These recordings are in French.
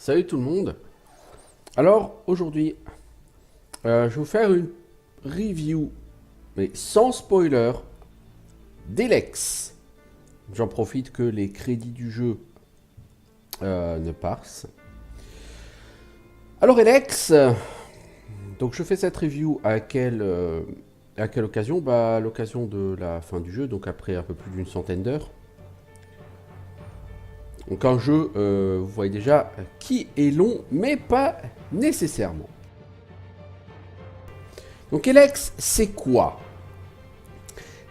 Salut tout le monde. Alors aujourd'hui, je vais vous faire une review, mais sans spoiler, d'Elex. J'en profite que les crédits du jeu ne passent. Alors Elex, donc je fais cette review à quelle occasion? Bah à l'occasion de la fin du jeu, donc après un peu plus d'une centaine d'heures. Donc un jeu, vous voyez déjà, qui est long, mais pas nécessairement. Donc Elex, c'est quoi?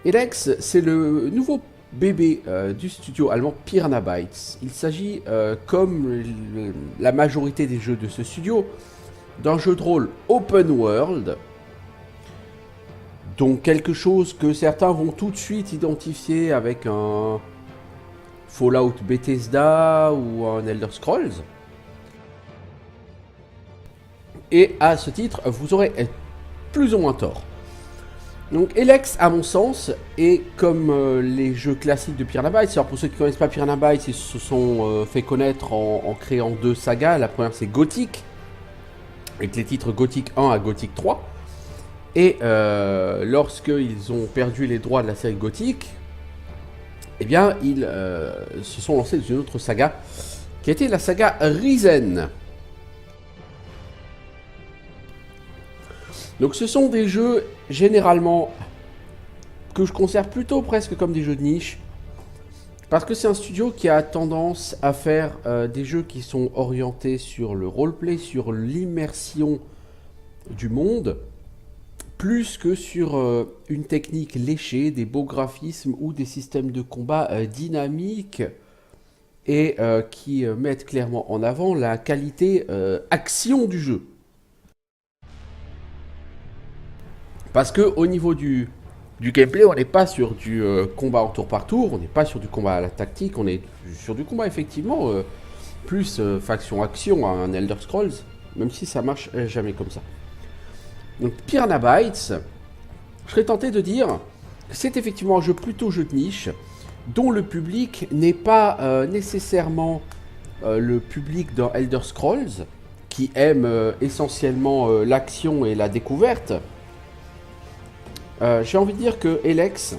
Elex, c'est le nouveau bébé du studio allemand Piranha Bytes. Il s'agit, comme la majorité des jeux de ce studio, d'un jeu de rôle open world. Donc quelque chose que certains vont tout de suite identifier avec un Fallout Bethesda ou un Elder Scrolls. Et à ce titre, vous aurez plus ou moins tort. Donc Elex, à mon sens, est comme les jeux classiques de Piranha Bytes. Alors pour ceux qui ne connaissent pas Piranha Bytes, ils se sont fait connaître en créant deux sagas. La première c'est Gothic, avec les titres Gothic 1 à Gothic 3. Et lorsqu'ils ont perdu les droits de la série Gothic, eh bien ils se sont lancés dans une autre saga, qui était la saga Risen. Donc ce sont des jeux généralement que je considère plutôt presque comme des jeux de niche. Parce que c'est un studio qui a tendance à faire des jeux qui sont orientés sur le roleplay, sur l'immersion du monde, plus que sur une technique léchée, des beaux graphismes ou des systèmes de combat dynamiques et qui mettent clairement en avant la qualité action du jeu. Parce que au niveau du gameplay, on n'est pas sur du combat en tour par tour, on n'est pas sur du combat à la tactique, on est sur du combat effectivement plus faction-action à un Elder Scrolls, même si ça marche jamais comme ça. Donc Piranha Bytes, je serais tenté de dire que c'est effectivement un jeu plutôt jeu de niche, dont le public n'est pas nécessairement le public d'un Elder Scrolls, qui aime essentiellement l'action et la découverte. J'ai envie de dire que Elex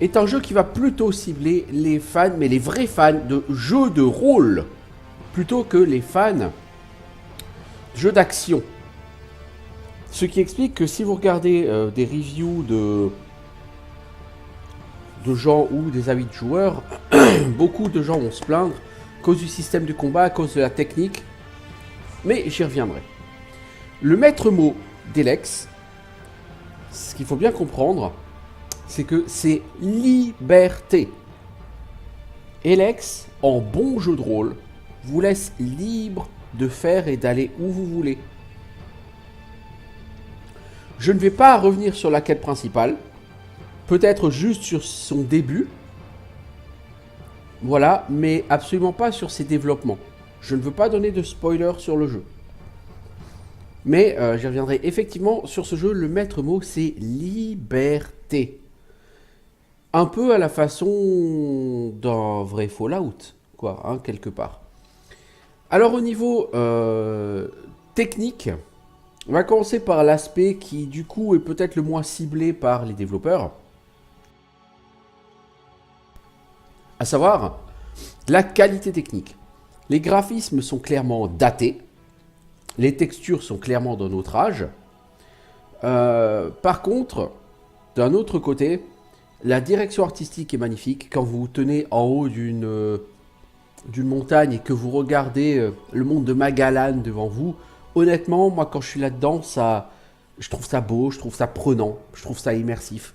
est un jeu qui va plutôt cibler les fans, mais les vrais fans de jeux de rôle, plutôt que les fans de jeux d'action. Ce qui explique que si vous regardez des reviews de gens ou des avis de joueurs, beaucoup de gens vont se plaindre à cause du système de combat, à cause de la technique, mais j'y reviendrai. Le maître mot d'Elex, ce qu'il faut bien comprendre, c'est que c'est liberté. Elex, en bon jeu de rôle, vous laisse libre de faire et d'aller où vous voulez. Je ne vais pas revenir sur la quête principale, peut-être juste sur son début, voilà, mais absolument pas sur ses développements. Je ne veux pas donner de spoiler sur le jeu. Mais j'y reviendrai effectivement sur ce jeu, le maître mot c'est liberté. Un peu à la façon d'un vrai Fallout, quoi, hein, quelque part. Alors au niveau technique, on va commencer par l'aspect qui du coup est peut-être le moins ciblé par les développeurs. À savoir, la qualité technique. Les graphismes sont clairement datés. Les textures sont clairement d'un autre âge. Par contre, d'un autre côté, la direction artistique est magnifique. Quand vous vous tenez en haut d'une montagne et que vous regardez le monde de Magalan devant vous, honnêtement, moi quand je suis là-dedans, je trouve ça beau, je trouve ça prenant, je trouve ça immersif.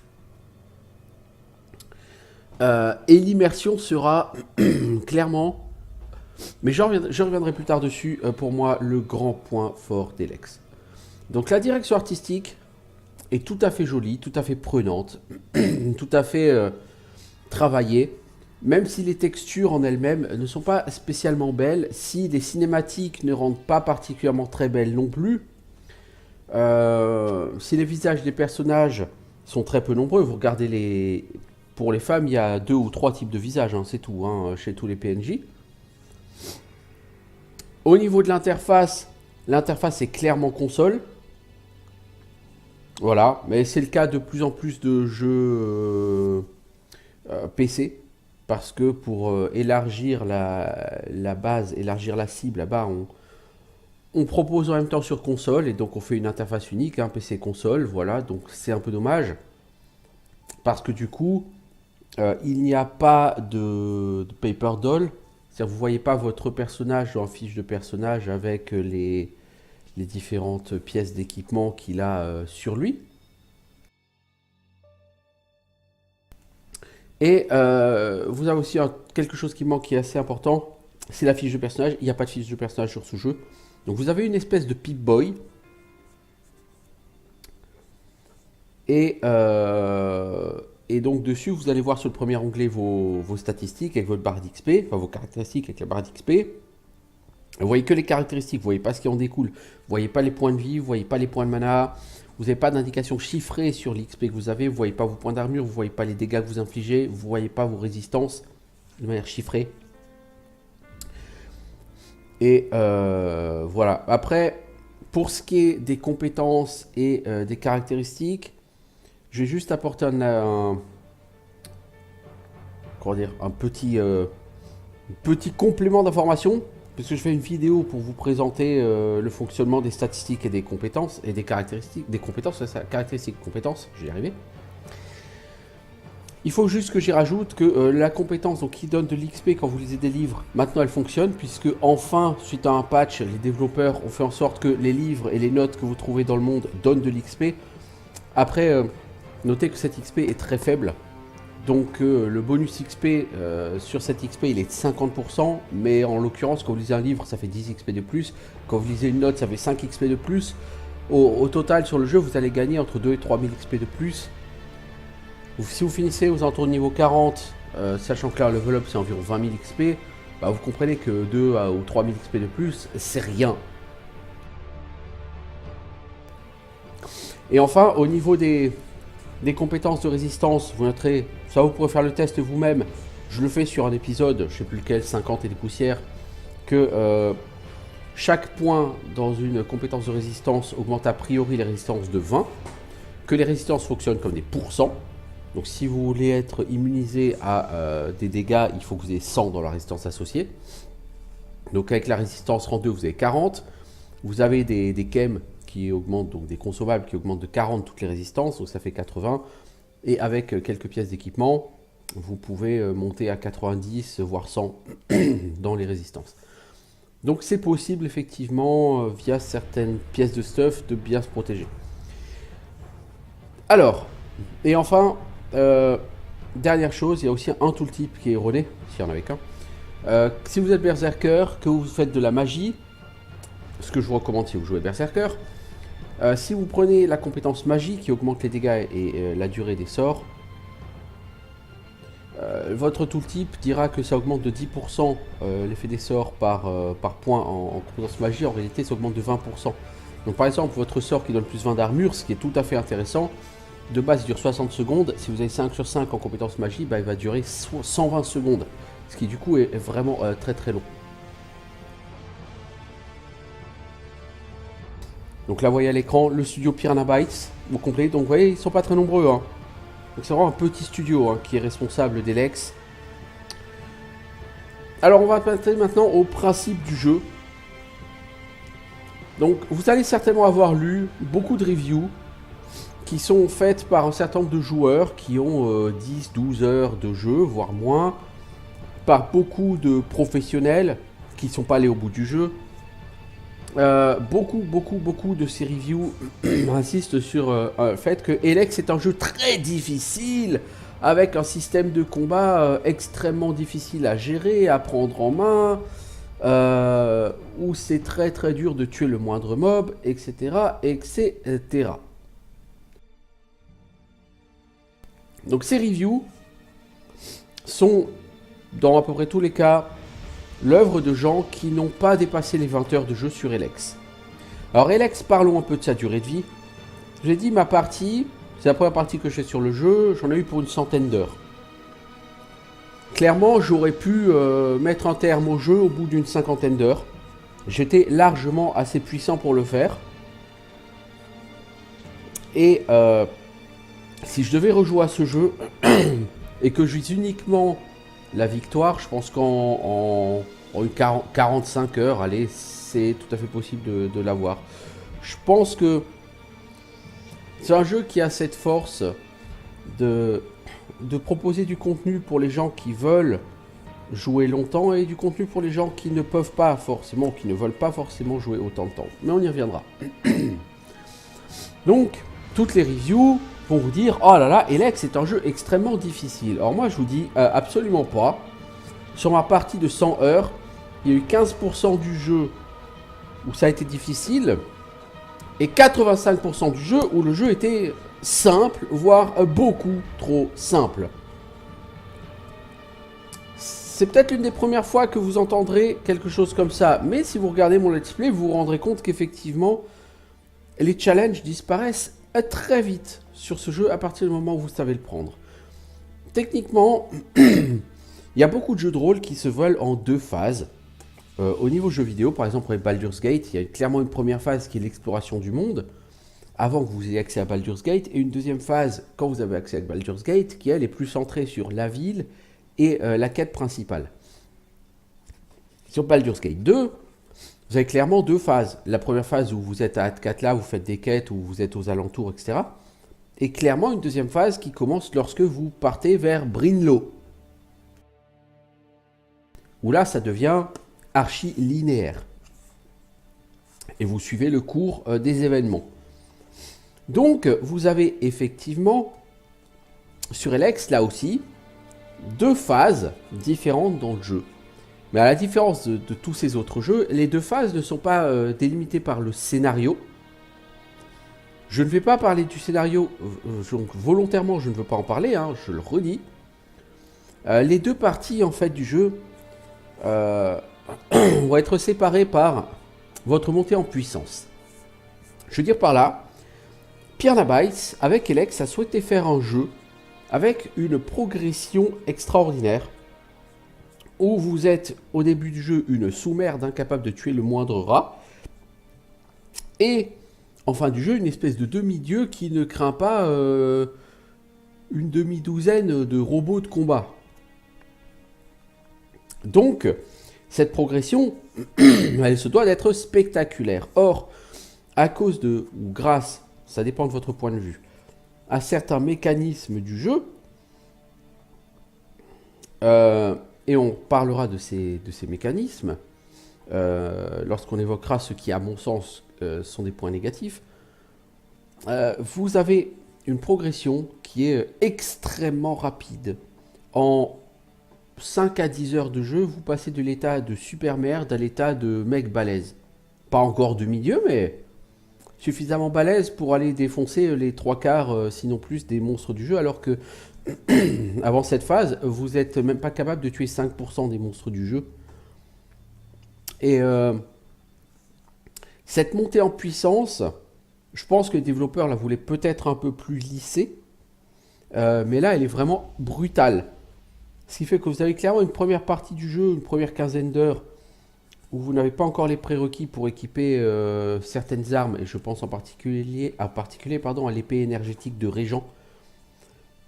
Et l'immersion sera clairement... Mais je reviendrai plus tard dessus, pour moi, le grand point fort d'Elex. Donc la direction artistique est tout à fait jolie, tout à fait prenante, tout à fait travaillée, même si les textures en elles-mêmes ne sont pas spécialement belles, si les cinématiques ne rendent pas particulièrement très belles non plus, si les visages des personnages sont très peu nombreux, vous regardez les... Pour les femmes, il y a 2 ou 3 types de visages, hein, c'est tout, hein, chez tous les PNJ. Au niveau de l'interface est clairement console. Voilà, mais c'est le cas de plus en plus de jeux PC. Parce que pour élargir la base, élargir la cible, là-bas, on propose en même temps sur console. Et donc on fait une interface unique, un PC console. Voilà, donc c'est un peu dommage. Parce que du coup, il n'y a pas de paper doll. C'est-à-dire vous ne voyez pas votre personnage dans la fiche de personnage avec les différentes pièces d'équipement qu'il a sur lui. Et vous avez aussi quelque chose qui manque qui est assez important, c'est la fiche de personnage. Il n'y a pas de fiche de personnage sur ce jeu. Donc vous avez une espèce de Pip-Boy. Et donc dessus, vous allez voir sur le premier onglet vos statistiques avec votre barre d'XP, enfin vos caractéristiques avec la barre d'XP. Vous voyez que les caractéristiques, vous ne voyez pas ce qui en découle. Vous ne voyez pas les points de vie, vous ne voyez pas les points de mana. Vous n'avez pas d'indication chiffrée sur l'XP que vous avez. Vous ne voyez pas vos points d'armure, vous ne voyez pas les dégâts que vous infligez. Vous ne voyez pas vos résistances de manière chiffrée. Et voilà. Après, pour ce qui est des compétences et des caractéristiques, je vais juste apporter un petit complément d'information. Parce que je fais une vidéo pour vous présenter le fonctionnement des statistiques et des compétences et des caractéristiques, des compétences, caractéristiques, compétences, j'y arrivé. Il faut juste que j'y rajoute que la compétence donc, qui donne de l'XP quand vous lisez des livres, maintenant elle fonctionne puisque enfin, suite à un patch, les développeurs ont fait en sorte que les livres et les notes que vous trouvez dans le monde donnent de l'XP. Après, notez que cette XP est très faible. Donc le bonus XP sur cette XP il est de 50%, mais en l'occurrence quand vous lisez un livre ça fait 10 XP de plus, quand vous lisez une note ça fait 5 XP de plus. Au total sur le jeu vous allez gagner entre 2 et 3 000 XP de plus. Si vous finissez aux alentours de niveau 40, sachant que là le level up c'est environ 20 000 XP, bah, vous comprenez que 2 ou 3 000 XP de plus c'est rien. Et enfin au niveau des compétences de résistance, vous noterez, ça vous pourrez faire le test vous-même, je le fais sur un épisode, je sais plus lequel, 50 et des poussières, que chaque point dans une compétence de résistance augmente a priori les résistances de 20, que les résistances fonctionnent comme des pourcents, donc si vous voulez être immunisé à des dégâts, il faut que vous ayez 100 dans la résistance associée, donc avec la résistance rang 2 vous avez 40, vous avez des chems qui augmentent, donc des consommables qui augmentent de 40 toutes les résistances, donc ça fait 80. Et avec quelques pièces d'équipement, vous pouvez monter à 90, voire 100 dans les résistances. Donc c'est possible effectivement, via certaines pièces de stuff, de bien se protéger. Alors, et enfin, dernière chose, il y a aussi un tooltip qui est erroné, s'il n'y en avait qu'un. Si vous êtes berserker, que vous faites de la magie, ce que je vous recommande si vous jouez berserker, si vous prenez la compétence magie qui augmente les dégâts et la durée des sorts, votre tooltip dira que ça augmente de 10% l'effet des sorts par point en compétence magie. En réalité ça augmente de 20%. Donc par exemple votre sort qui donne plus 20 d'armure, ce qui est tout à fait intéressant, de base il dure 60 secondes. Si vous avez 5 sur 5 en compétence magie, bah, il va durer 120 secondes, ce qui du coup est vraiment très très long. Donc là, vous voyez à l'écran le studio Piranha Bytes au complet. Donc vous voyez, ils ne sont pas très nombreux. Hein. Donc c'est vraiment un petit studio hein, qui est responsable d'Elex. Alors on va passer maintenant au principe du jeu. Donc vous allez certainement avoir lu beaucoup de reviews qui sont faites par un certain nombre de joueurs qui ont 10-12 heures de jeu, voire moins, par beaucoup de professionnels qui ne sont pas allés au bout du jeu. Beaucoup de ces reviews insistent sur le fait que Elex est un jeu très difficile, avec un système de combat extrêmement difficile à gérer, à prendre en main, où c'est très très dur de tuer le moindre mob, etc. etc. Donc ces reviews sont, dans à peu près tous les cas, l'œuvre de gens qui n'ont pas dépassé les 20 heures de jeu sur Elex. Alors Elex, parlons un peu de sa durée de vie. J'ai dit ma partie, c'est la première partie que je fais sur le jeu, j'en ai eu pour une centaine d'heures. Clairement, j'aurais pu mettre un terme au jeu au bout d'une cinquantaine d'heures. J'étais largement assez puissant pour le faire. Et si je devais rejouer à ce jeu et que je vise uniquement la victoire, je pense qu'en une 45 heures, allez, c'est tout à fait possible de l'avoir. Je pense que c'est un jeu qui a cette force de proposer du contenu pour les gens qui veulent jouer longtemps et du contenu pour les gens qui ne peuvent pas forcément, qui ne veulent pas forcément jouer autant de temps. Mais on y reviendra. Donc, toutes les reviews vont vous dire « Oh là là, Elex est un jeu extrêmement difficile ». Alors moi, je vous dis absolument pas. Sur ma partie de 100 heures, il y a eu 15% du jeu où ça a été difficile et 85% du jeu où le jeu était simple, voire beaucoup trop simple. C'est peut-être l'une des premières fois que vous entendrez quelque chose comme ça, mais si vous regardez mon let's play, vous vous rendrez compte qu'effectivement, les challenges disparaissent très vite sur ce jeu à partir du moment où vous savez le prendre. Techniquement, il y a beaucoup de jeux de rôle qui se veulent en deux phases. Au niveau jeu vidéo, par exemple, pour les Baldur's Gate, il y a clairement une première phase qui est l'exploration du monde, avant que vous ayez accès à Baldur's Gate, et une deuxième phase, quand vous avez accès à Baldur's Gate, qui elle est plus centrée sur la ville et la quête principale. Sur Baldur's Gate 2, vous avez clairement deux phases. La première phase où vous êtes à Athkatla, vous faites des quêtes, où vous êtes aux alentours, etc. Et clairement une deuxième phase qui commence lorsque vous partez vers Brinlow. Où là, ça devient archi-linéaire. Et vous suivez le cours des événements. Donc, vous avez effectivement, sur Elex, là aussi, deux phases différentes dans le jeu. Mais à la différence de tous ces autres jeux, les deux phases ne sont pas délimitées par le scénario. Je ne vais pas parler du scénario, donc volontairement je ne veux pas en parler, hein, je le redis. Les deux parties en fait du jeu vont être séparées par votre montée en puissance. Je veux dire par là, Pierre Nabytes, avec Elex, a souhaité faire un jeu avec une progression extraordinaire, où vous êtes au début du jeu une sous-merde incapable de tuer le moindre rat, et en fin du jeu une espèce de demi-dieu qui ne craint pas une demi-douzaine de robots de combat. Donc, cette progression, elle se doit d'être spectaculaire. Or, à cause de, ou grâce, ça dépend de votre point de vue, à certains mécanismes du jeu, et on parlera de ces mécanismes lorsqu'on évoquera ce qui, à mon sens, sont des points négatifs. Vous avez une progression qui est extrêmement rapide. En 5 à 10 heures de jeu, vous passez de l'état de super merde à l'état de mec balèze. Pas encore de milieu, mais suffisamment balèze pour aller défoncer les 3/4, sinon plus, des monstres du jeu, alors que avant cette phase, vous n'êtes même pas capable de tuer 5% des monstres du jeu. Et cette montée en puissance, je pense que les développeurs la voulaient peut-être un peu plus lissée, mais là, elle est vraiment brutale. Ce qui fait que vous avez clairement une première partie du jeu, une première quinzaine d'heures, où vous n'avez pas encore les prérequis pour équiper certaines armes, et je pense en particulier à l'épée énergétique de Régent.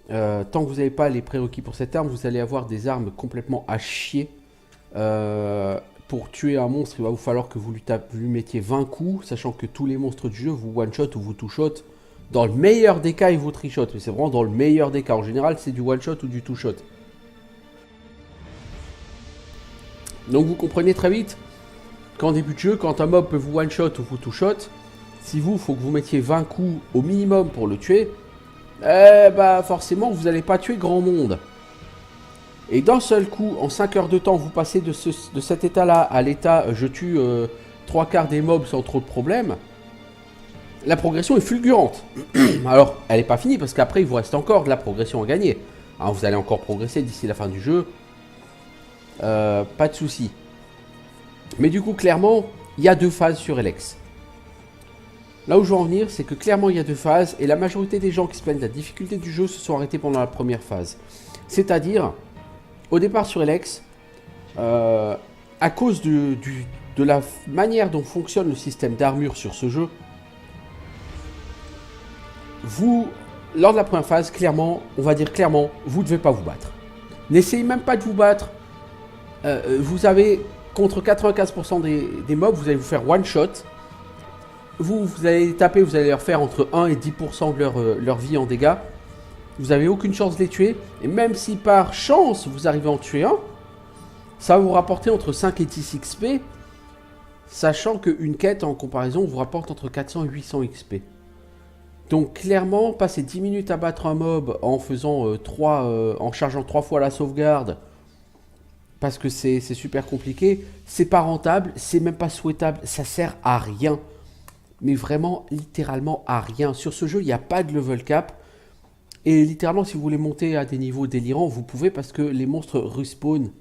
Tant que vous n'avez pas les prérequis pour cette arme, vous allez avoir des armes complètement à chier. Pour tuer un monstre, il va vous falloir que vous lui mettiez 20 coups, sachant que tous les monstres du jeu vous one-shot ou vous two-shot. Dans le meilleur des cas, ils vous tri-shot, mais c'est vraiment dans le meilleur des cas. En général, c'est du one-shot ou du two-shot. Donc vous comprenez très vite qu'en début de jeu, quand un mob peut vous one-shot ou vous two-shot, si vous, il faut que vous mettiez 20 coups au minimum pour le tuer, forcément, vous n'allez pas tuer grand monde. Et d'un seul coup, en 5 heures de temps, vous passez de cet état-là à l'état je tue 3/4 des mobs sans trop de problèmes. La progression est fulgurante. Alors, elle n'est pas finie parce qu'après, il vous reste encore de la progression à gagner. Alors, vous allez encore progresser d'ici la fin du jeu. Pas de souci. Mais du coup, clairement, il y a deux phases sur Elex. Là où je veux en venir, c'est que clairement, il y a deux phases. Et la majorité des gens qui se plaignent de la difficulté du jeu se sont arrêtés pendant la première phase. C'est-à-dire, au départ sur Elex, à cause de de la manière dont fonctionne le système d'armure sur ce jeu, vous, lors de la première phase, clairement, on va dire clairement, vous ne devez pas vous battre. N'essayez même pas de vous battre. Vous avez, contre 95% des mobs, vous allez vous faire one shot. Vous allez taper, vous allez leur faire entre 1 et 10% de leur vie en dégâts. Vous n'avez aucune chance de les tuer. Et même si par chance, vous arrivez à en tuer un, ça va vous rapporter entre 5 et 10 XP. Sachant qu'une quête, en comparaison, vous rapporte entre 400 et 800 XP. Donc clairement, passer 10 minutes à battre un mob en faisant en chargeant 3 fois la sauvegarde, parce que c'est super compliqué, c'est pas rentable, c'est même pas souhaitable, ça sert à rien. Mais vraiment, littéralement à rien. Sur ce jeu, il n'y a pas de level cap. Et littéralement, si vous voulez monter à des niveaux délirants, vous pouvez, parce que les monstres respawn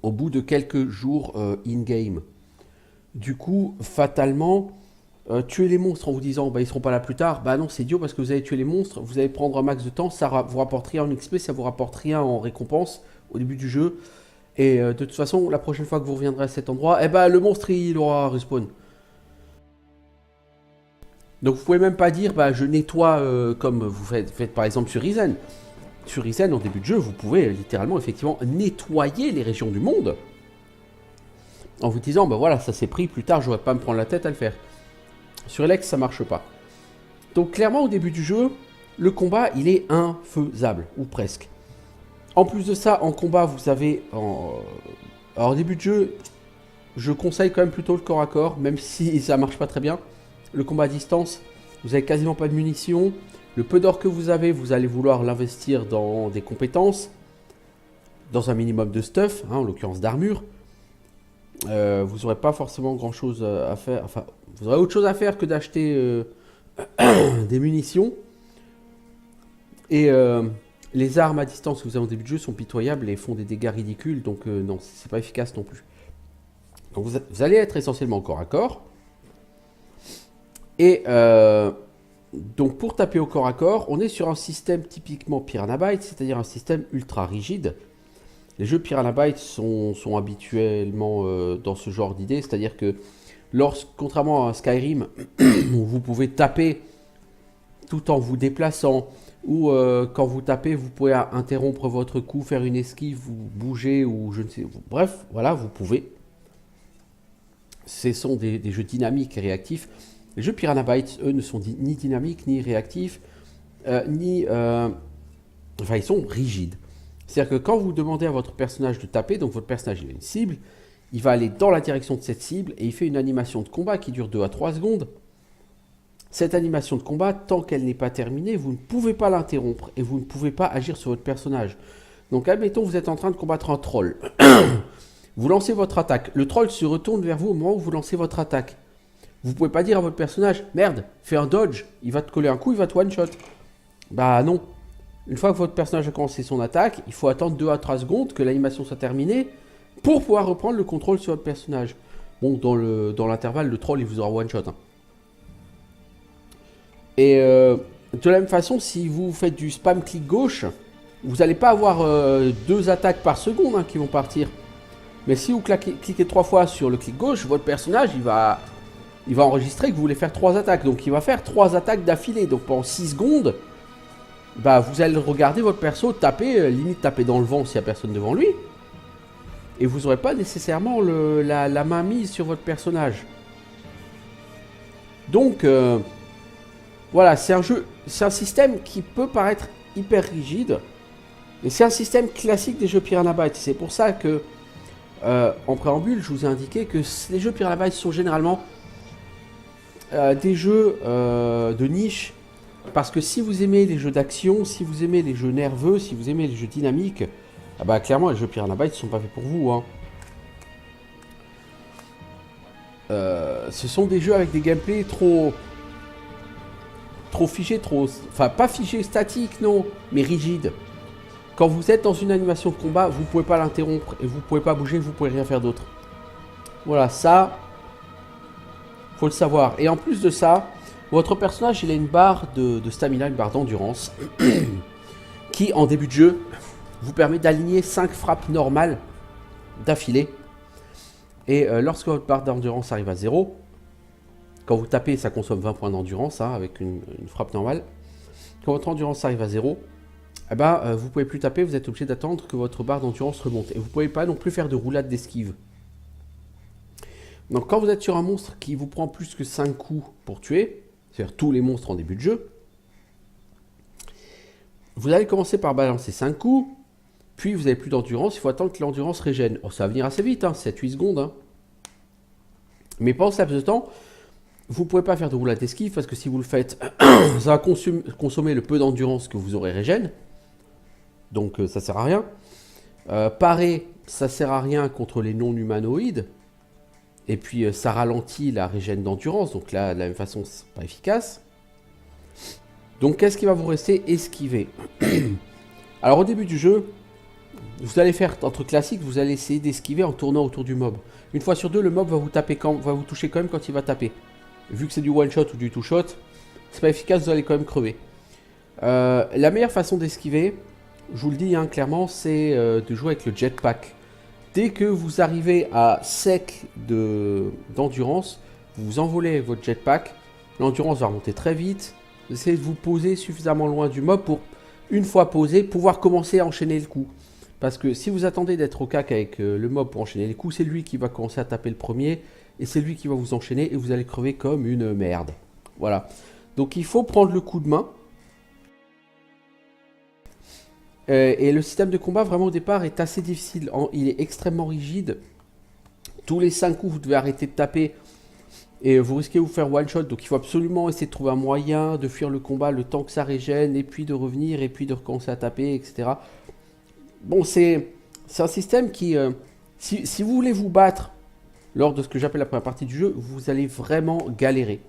au bout de quelques jours in-game. Du coup, fatalement, tuer les monstres en vous disant bah, ils seront pas là plus tard, bah non, c'est idiot parce que vous allez tuer les monstres, vous allez prendre un max de temps, ça vous rapporte rien en XP, ça vous rapporte rien en récompense au début du jeu. Et de toute façon, la prochaine fois que vous reviendrez à cet endroit, eh ben, le monstre il aura respawn. Donc vous pouvez même pas dire bah, je nettoie comme vous faites par exemple sur Risen. Sur Risen, en début de jeu, vous pouvez littéralement effectivement nettoyer les régions du monde en vous disant bah voilà, ça s'est pris, plus tard je ne vais pas me prendre la tête à le faire. Sur Elex, ça marche pas. Donc clairement, au début du jeu, le combat, il est infaisable, ou presque. En plus de ça, en combat, vous avez... Alors, au début de jeu, je conseille quand même plutôt le corps à corps, même si ça marche pas très bien. Le combat à distance, vous avez quasiment pas de munitions. Le peu d'or que vous avez, vous allez vouloir l'investir dans des compétences, dans un minimum de stuff, hein, en l'occurrence d'armure. Vous n'aurez pas forcément grand chose à faire. Enfin, vous aurez autre chose à faire que d'acheter des munitions. Et les armes à distance que vous avez au début de jeu sont pitoyables et font des dégâts ridicules. Donc non, c'est pas efficace non plus. Donc vous allez être essentiellement corps à corps. Et donc pour taper au corps à corps, on est sur un système typiquement Piranha Bytes, c'est-à-dire un système ultra rigide. Les jeux Piranha Bytes sont habituellement dans ce genre d'idée, c'est-à-dire que contrairement à Skyrim, où vous pouvez taper tout en vous déplaçant, ou quand vous tapez, vous pouvez interrompre votre coup, faire une esquive, vous bouger, ou je ne sais... Bref, voilà, vous pouvez. Ce sont des jeux dynamiques et réactifs. Les jeux Piranha Bytes, eux, ne sont ni dynamiques, ni réactifs, enfin, ils sont rigides. C'est-à-dire que quand vous demandez à votre personnage de taper, donc votre personnage il a une cible, il va aller dans la direction de cette cible et il fait une animation de combat qui dure 2 à 3 secondes. Cette animation de combat, tant qu'elle n'est pas terminée, vous ne pouvez pas l'interrompre et vous ne pouvez pas agir sur votre personnage. Donc admettons, vous êtes en train de combattre un troll. Vous lancez votre attaque. Le troll se retourne vers vous au moment où vous lancez votre attaque. Vous ne pouvez pas dire à votre personnage, merde, fais un dodge, il va te coller un coup, il va te one-shot. Bah non. Une fois que votre personnage a commencé son attaque, il faut attendre 2 à 3 secondes que l'animation soit terminée pour pouvoir reprendre le contrôle sur votre personnage. Bon, dans l'intervalle, le troll, il vous aura one-shot. Hein. Et de la même façon, si vous faites du spam clic gauche, vous n'allez pas avoir 2 attaques par seconde hein, qui vont partir. Mais si vous cliquez 3 fois sur le clic gauche, votre personnage, il va enregistrer que vous voulez faire 3 attaques. Donc, il va faire 3 attaques d'affilée. Donc, pendant 6 secondes... Bah, vous allez regarder votre perso taper, limite taper dans le vent s'il n'y a personne devant lui. Et vous n'aurez pas nécessairement la main mise sur votre personnage. Donc, voilà, c'est un système qui peut paraître hyper rigide. Mais c'est un système classique des jeux Piranha Bytes. C'est pour ça que, en préambule, je vous ai indiqué que les jeux Piranha Bytes sont généralement des jeux de niche. Parce que si vous aimez les jeux d'action, si vous aimez les jeux nerveux, si vous aimez les jeux dynamiques, ah bah clairement les jeux Piranha Bytes ne sont pas faits pour vous. Hein. Ce sont des jeux avec des gameplays trop figés, enfin pas figés, statiques non, mais rigides. Quand vous êtes dans une animation de combat, vous ne pouvez pas l'interrompre et vous ne pouvez pas bouger, vous ne pouvez rien faire d'autre. Voilà, ça, faut le savoir. Et en plus de ça, votre personnage, il a une barre de stamina, une barre d'endurance, qui, en début de jeu, vous permet d'aligner 5 frappes normales d'affilée. Et lorsque votre barre d'endurance arrive à 0, quand vous tapez, ça consomme 20 points d'endurance hein, avec une frappe normale. Quand votre endurance arrive à 0, eh ben, vous ne pouvez plus taper, vous êtes obligé d'attendre que votre barre d'endurance remonte. Et vous ne pouvez pas non plus faire de roulade d'esquive. Donc quand vous êtes sur un monstre qui vous prend plus que 5 coups pour tuer, c'est-à-dire tous les monstres en début de jeu, vous allez commencer par balancer 5 coups, puis vous n'avez plus d'endurance, il faut attendre que l'endurance régène. Oh, ça va venir assez vite, hein, 7-8 secondes. Hein. Mais pendant ce laps de temps, vous ne pouvez pas faire de roulade d'esquive parce que si vous le faites, ça va consommer le peu d'endurance que vous aurez régène. Donc ça ne sert à rien. Parer, ça ne sert à rien contre les non-humanoïdes. Et puis ça ralentit la régène d'endurance. Donc là, de la même façon, c'est pas efficace. Donc qu'est-ce qui va vous rester? Esquiver. Alors au début du jeu, vous allez faire un truc classique, vous allez essayer d'esquiver en tournant autour du mob. Une fois sur deux, le mob va vous toucher quand même quand il va taper. Vu que c'est du one shot ou du two shot, c'est pas efficace, vous allez quand même crever. La meilleure façon d'esquiver, je vous le dis hein, clairement, c'est de jouer avec le jetpack. Dès que vous arrivez à sec d'endurance, vous envolez votre jetpack, l'endurance va remonter très vite. Vous essayez de vous poser suffisamment loin du mob pour, une fois posé, pouvoir commencer à enchaîner le coup. Parce que si vous attendez d'être au cac avec le mob pour enchaîner les coups, c'est lui qui va commencer à taper le premier, et c'est lui qui va vous enchaîner, et vous allez crever comme une merde. Voilà. Donc il faut prendre le coup de main. Et le système de combat, vraiment au départ, est assez difficile. Il est extrêmement rigide. Tous les 5 coups, vous devez arrêter de taper. Et vous risquez de vous faire one shot. Donc il faut absolument essayer de trouver un moyen de fuir le combat le temps que ça régène. Et puis de revenir. Et puis de recommencer à taper, etc. Bon, c'est un système qui... si vous voulez vous battre lors de ce que j'appelle la première partie du jeu, vous allez vraiment galérer.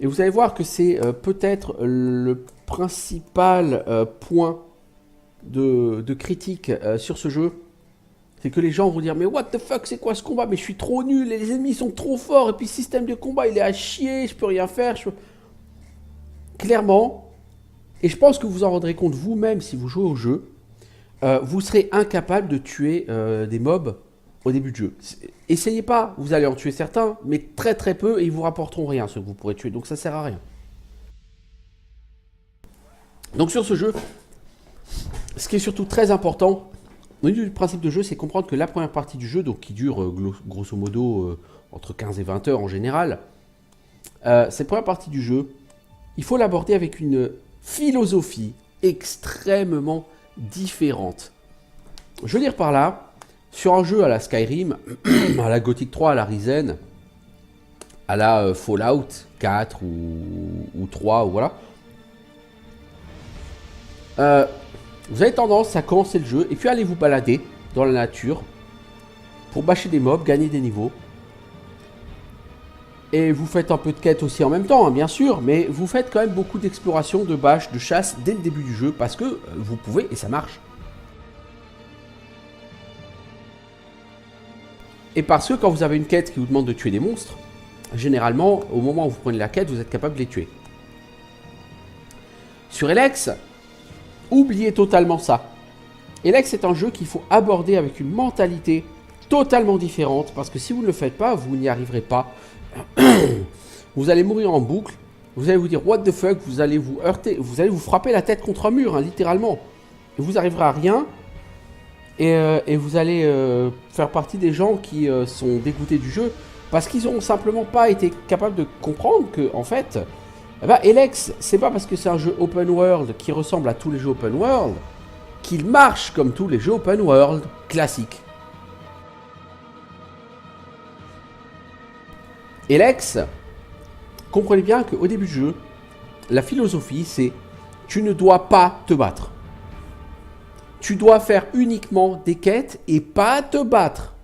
Et vous allez voir que c'est peut-être le principal point de critique sur ce jeu. C'est que les gens vont dire mais what the fuck, c'est quoi ce combat? Mais je suis trop nul, les ennemis sont trop forts, et puis le système de combat il est à chier, je peux rien faire. Clairement, et je pense que vous en rendrez compte vous-même si vous jouez au jeu, vous serez incapable de tuer des mobs au début du jeu. Essayez pas, vous allez en tuer certains, mais très très peu, et ils vous rapporteront rien, ceux que vous pourrez tuer, donc ça sert à rien. Donc sur ce jeu, ce qui est surtout très important, au niveau du principe de jeu, c'est comprendre que la première partie du jeu, donc qui dure grosso modo entre 15 et 20 heures en général, cette première partie du jeu, il faut l'aborder avec une philosophie extrêmement différente. Je veux dire par là, sur un jeu à la Skyrim, à la Gothic 3, à la Risen, à la Fallout 4 ou 3, ou voilà, vous avez tendance à commencer le jeu et puis aller vous balader dans la nature pour bâcher des mobs, gagner des niveaux. Et vous faites un peu de quête aussi en même temps, hein, bien sûr, mais vous faites quand même beaucoup d'exploration, de bâche, de chasse dès le début du jeu parce que vous pouvez et ça marche. Et parce que quand vous avez une quête qui vous demande de tuer des monstres, généralement, au moment où vous prenez la quête, vous êtes capable de les tuer. Sur Elex, oubliez totalement ça. Elex est un jeu qu'il faut aborder avec une mentalité totalement différente parce que si vous ne le faites pas, vous n'y arriverez pas. Vous allez mourir en boucle, vous allez vous dire what the fuck, vous allez vous heurter, vous allez vous frapper la tête contre un mur, hein, littéralement. Et vous arriverez à rien. Et vous allez faire partie des gens qui sont dégoûtés du jeu parce qu'ils n'ont simplement pas été capables de comprendre que, en fait, Elex, c'est pas parce que c'est un jeu open world qui ressemble à tous les jeux open world qu'il marche comme tous les jeux open world classiques. Elex, comprenez bien qu'au début du jeu, la philosophie c'est tu ne dois pas te battre. Tu dois faire uniquement des quêtes et pas te battre.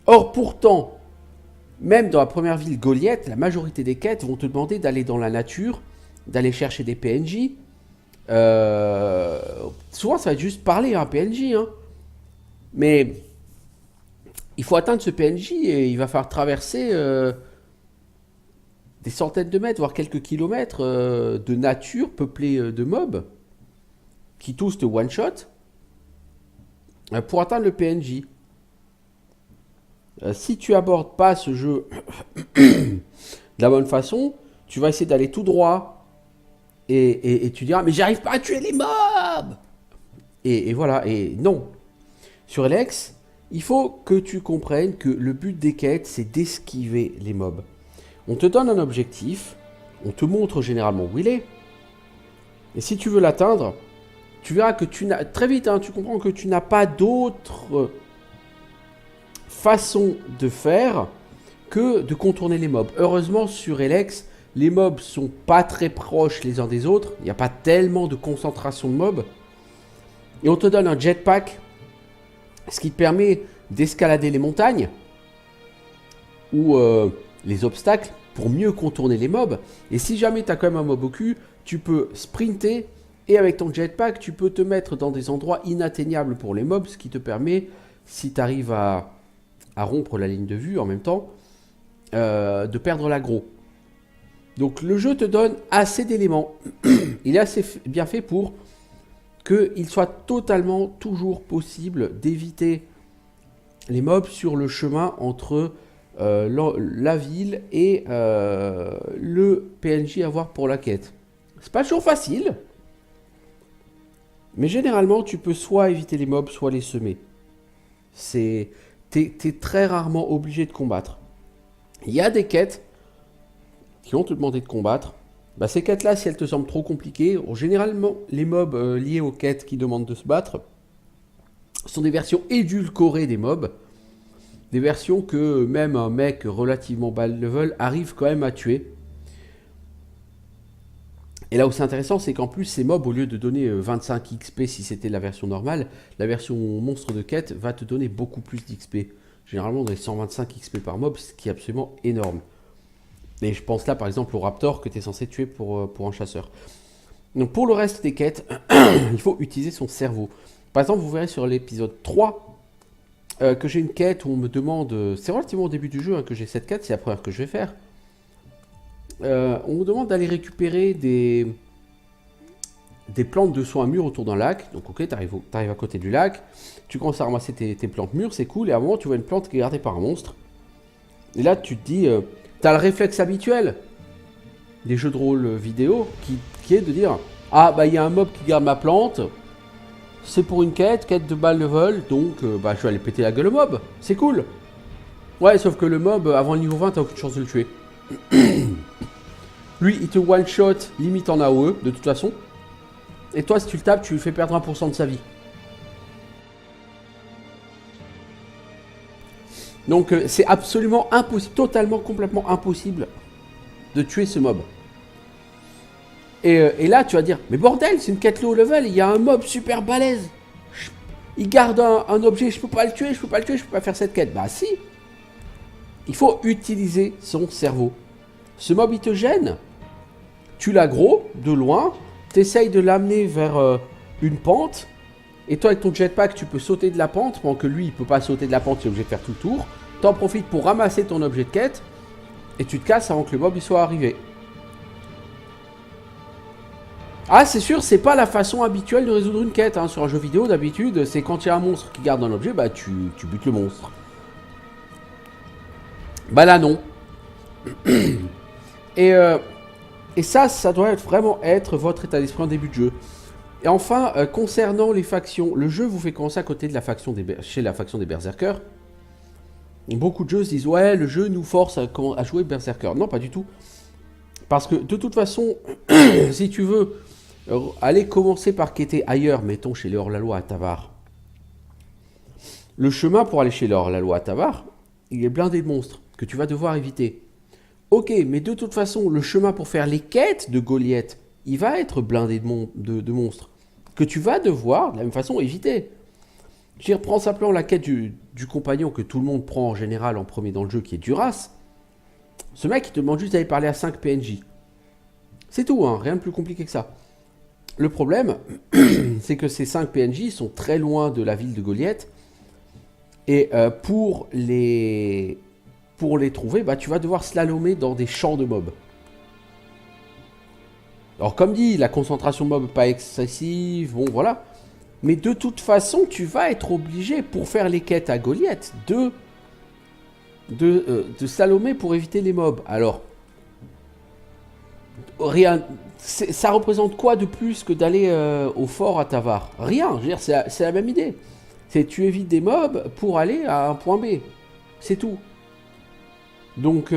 Or pourtant, même dans la première ville Goliath, la majorité des quêtes vont te demander d'aller dans la nature, d'aller chercher des PNJ. Souvent ça va être juste parler à un PNJ. Hein. Mais il faut atteindre ce PNJ et il va falloir traverser des centaines de mètres, voire quelques kilomètres de nature peuplée de mobs qui tous te one-shot pour atteindre le PNJ. Si tu abordes pas ce jeu de la bonne façon, tu vas essayer d'aller tout droit et tu diras mais j'arrive pas à tuer les mobs. Et voilà, et non. Sur Elex, il faut que tu comprennes que le but des quêtes, c'est d'esquiver les mobs. On te donne un objectif, on te montre généralement où il est, et si tu veux l'atteindre, tu verras que tu n'as très vite, hein, tu comprends que tu n'as pas d'autre façon de faire que de contourner les mobs. Heureusement, sur Elex, les mobs sont pas très proches les uns des autres, il n'y a pas tellement de concentration de mobs, et on te donne un jetpack, ce qui te permet d'escalader les montagnes ou les obstacles pour mieux contourner les mobs. Et si jamais tu as quand même un mob au cul, tu peux sprinter et avec ton jetpack, tu peux te mettre dans des endroits inatteignables pour les mobs, ce qui te permet, si tu arrives à rompre la ligne de vue en même temps, de perdre l'aggro. Donc le jeu te donne assez d'éléments. Il est assez bien fait pour qu'il soit totalement toujours possible d'éviter les mobs sur le chemin entre la ville et le PNJ à voir pour la quête. C'est pas toujours facile, mais généralement tu peux soit éviter les mobs, soit les semer. T'es très rarement obligé de combattre. Il y a des quêtes qui vont te demander de combattre. Bah, ces quêtes-là, si elles te semblent trop compliquées, généralement les mobs liés aux quêtes qui demandent de se battre sont des versions édulcorées des mobs. Des versions que même un mec relativement bas level arrive quand même à tuer. Et là où c'est intéressant, c'est qu'en plus ces mobs, au lieu de donner 25 XP si c'était la version normale, la version monstre de quête va te donner beaucoup plus d'XP. Généralement dans les 125 XP par mob, ce qui est absolument énorme. Et je pense là par exemple au raptor que tu es censé tuer pour un chasseur. Donc pour le reste des quêtes, il faut utiliser son cerveau. Par exemple, vous verrez sur l'épisode 3 que j'ai une quête où on me demande, c'est relativement au début du jeu hein, que j'ai cette quête, c'est la première que je vais faire. On me demande d'aller récupérer des plantes de soins mûres autour d'un lac. Donc ok, tu arrives à côté du lac, tu commences à ramasser tes plantes mûres, c'est cool, et à un moment tu vois une plante qui est gardée par un monstre. Et là tu te dis, tu as le réflexe habituel des jeux de rôle vidéo qui est de dire, ah bah il y a un mob qui garde ma plante, c'est pour une quête de bas level, donc bah je vais aller péter la gueule au mob, c'est cool. Ouais, sauf que le mob, avant le niveau 20, t'as aucune chance de le tuer. Lui, il te one-shot, limite en AOE, de toute façon. Et toi, si tu le tapes, tu lui fais perdre 1% de sa vie. Donc, c'est absolument impossible, totalement, complètement impossible de tuer ce mob. Et là, tu vas dire, mais bordel, c'est une quête low level, il y a un mob super balèze. Il garde un objet, je peux pas le tuer, je peux pas faire cette quête. Bah si. Il faut utiliser son cerveau. Ce mob, il te gêne. Tu l'aggro de loin, t'essayes de l'amener vers une pente, et toi avec ton jetpack tu peux sauter de la pente, pendant que lui il peut pas sauter de la pente, il est obligé de faire tout le tour. T'en profites pour ramasser ton objet de quête, et tu te casses avant que le mob il soit arrivé. Ah c'est sûr, c'est pas la façon habituelle de résoudre une quête, hein. Sur un jeu vidéo d'habitude, c'est quand il y a un monstre qui garde un objet, bah tu butes le monstre. Bah là non. Et ça doit vraiment être votre état d'esprit en début de jeu. Et enfin, concernant les factions, le jeu vous fait commencer à côté de la faction chez la faction des berserkers. Beaucoup de jeux se disent, ouais, le jeu nous force à jouer berserker. Non, pas du tout. Parce que de toute façon, si tu veux aller commencer par quêter ailleurs, mettons chez les hors-la-loi à Tavar. Le chemin pour aller chez les hors-la-loi à Tavar, il est blindé de monstres que tu vas devoir éviter. Ok, mais de toute façon, le chemin pour faire les quêtes de Goliath, il va être blindé de monstres que tu vas devoir, de la même façon, éviter. Je reprends simplement la quête du compagnon que tout le monde prend en général en premier dans le jeu, qui est Duras. Ce mec, il te demande juste d'aller parler à 5 PNJ. C'est tout, hein, rien de plus compliqué que ça. Le problème, c'est que ces 5 PNJ sont très loin de la ville de Goliath. Et pour les trouver, bah, tu vas devoir slalomer dans des champs de mobs. Alors comme dit, la concentration mob pas excessive, bon voilà. Mais de toute façon, tu vas être obligé, pour faire les quêtes à Goliath, de de slalomer pour éviter les mobs. Alors, rien, ça représente quoi de plus que d'aller au fort à Tavar? Rien, je veux dire, c'est la même idée. C'est tu évites des mobs pour aller à un point B. C'est tout. Donc,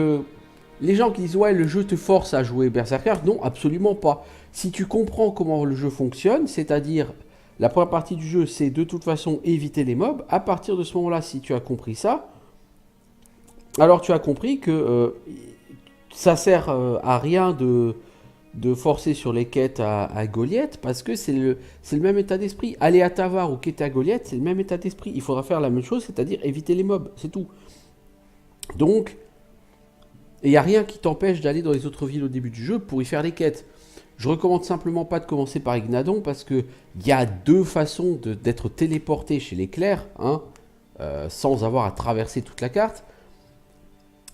les gens qui disent ouais, le jeu te force à jouer Berserker, non, absolument pas. Si tu comprends comment le jeu fonctionne, c'est-à-dire la première partie du jeu, c'est de toute façon éviter les mobs. À partir de ce moment-là, si tu as compris ça, alors tu as compris que ça sert à rien de forcer sur les quêtes à Goliath parce que c'est le même état d'esprit. Aller à Tavar ou quêter à Goliath, c'est le même état d'esprit. Il faudra faire la même chose, c'est-à-dire éviter les mobs, c'est tout. Donc, il n'y a rien qui t'empêche d'aller dans les autres villes au début du jeu pour y faire les quêtes. Je recommande simplement pas de commencer par Ignadon parce que il y a deux façons d'être téléporté chez les clercs, hein, sans avoir à traverser toute la carte.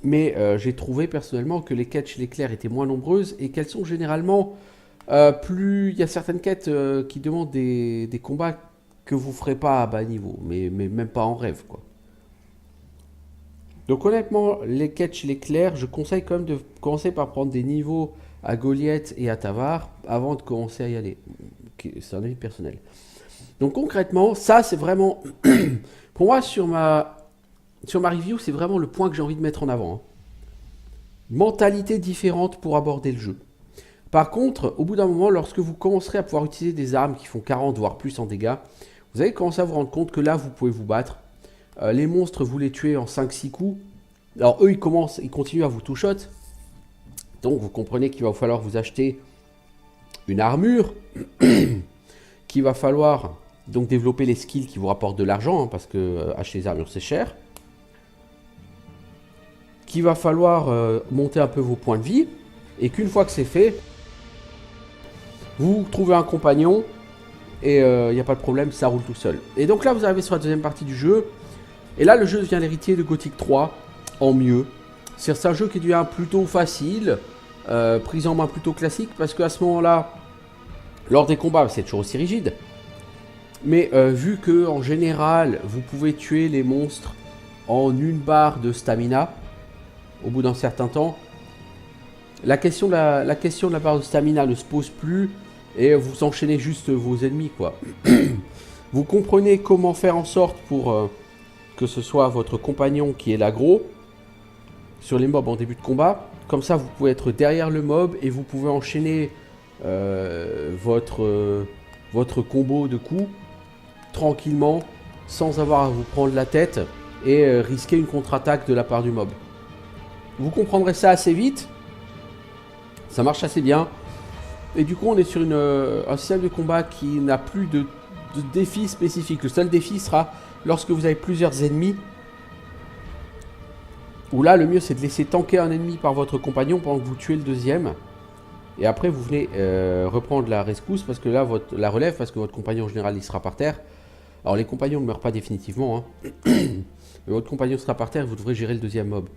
Mais j'ai trouvé personnellement que les quêtes chez les clercs étaient moins nombreuses et qu'elles sont généralement plus. Il y a certaines quêtes qui demandent des combats que vous ferez pas à bas niveau, mais même pas en rêve, quoi. Donc honnêtement, les quêtes chez les clercs, je conseille quand même de commencer par prendre des niveaux à Goliath et à Tavar avant de commencer à y aller. C'est un avis personnel. Donc concrètement, ça c'est vraiment... Pour moi, sur ma review, c'est vraiment le point que j'ai envie de mettre en avant, hein. Mentalité différente pour aborder le jeu. Par contre, au bout d'un moment, lorsque vous commencerez à pouvoir utiliser des armes qui font 40 voire plus en dégâts, vous allez commencer à vous rendre compte que là, vous pouvez vous battre. Les monstres, vous les tuez en 5-6 coups. Alors eux, ils continuent à vous two-shot. Donc vous comprenez qu'il va falloir vous acheter une armure, qu'il va falloir donc développer les skills qui vous rapportent de l'argent, hein, parce que acheter les armures c'est cher. Qu'il va falloir monter un peu vos points de vie, et qu'une fois que c'est fait, vous trouvez un compagnon, et il n'y a pas de problème, ça roule tout seul. Et donc là vous arrivez sur la deuxième partie du jeu, et là le jeu devient l'héritier de Gothic 3, en mieux. C'est un jeu qui devient plutôt facile, prise en main plutôt classique, parce qu'à ce moment-là, lors des combats, c'est toujours aussi rigide. Mais vu que en général, vous pouvez tuer les monstres en une barre de stamina, au bout d'un certain temps, la question de la barre de stamina ne se pose plus, et vous enchaînez juste vos ennemis, quoi. Vous comprenez comment faire en sorte pour que ce soit votre compagnon qui est l'aggro sur les mobs en début de combat. Comme ça, vous pouvez être derrière le mob et vous pouvez enchaîner votre combo de coups tranquillement, sans avoir à vous prendre la tête et risquer une contre-attaque de la part du mob. Vous comprendrez ça assez vite. Ça marche assez bien. Et du coup, on est sur un système de combat qui n'a plus de défi spécifique. Le seul défi sera lorsque vous avez plusieurs ennemis. Où là, le mieux, c'est de laisser tanker un ennemi par votre compagnon pendant que vous tuez le deuxième. Et après, vous venez reprendre la rescousse, parce que là, la relève, parce que votre compagnon en général, il sera par terre. Alors, les compagnons ne meurent pas définitivement, hein. Mais votre compagnon sera par terre et vous devrez gérer le deuxième mob.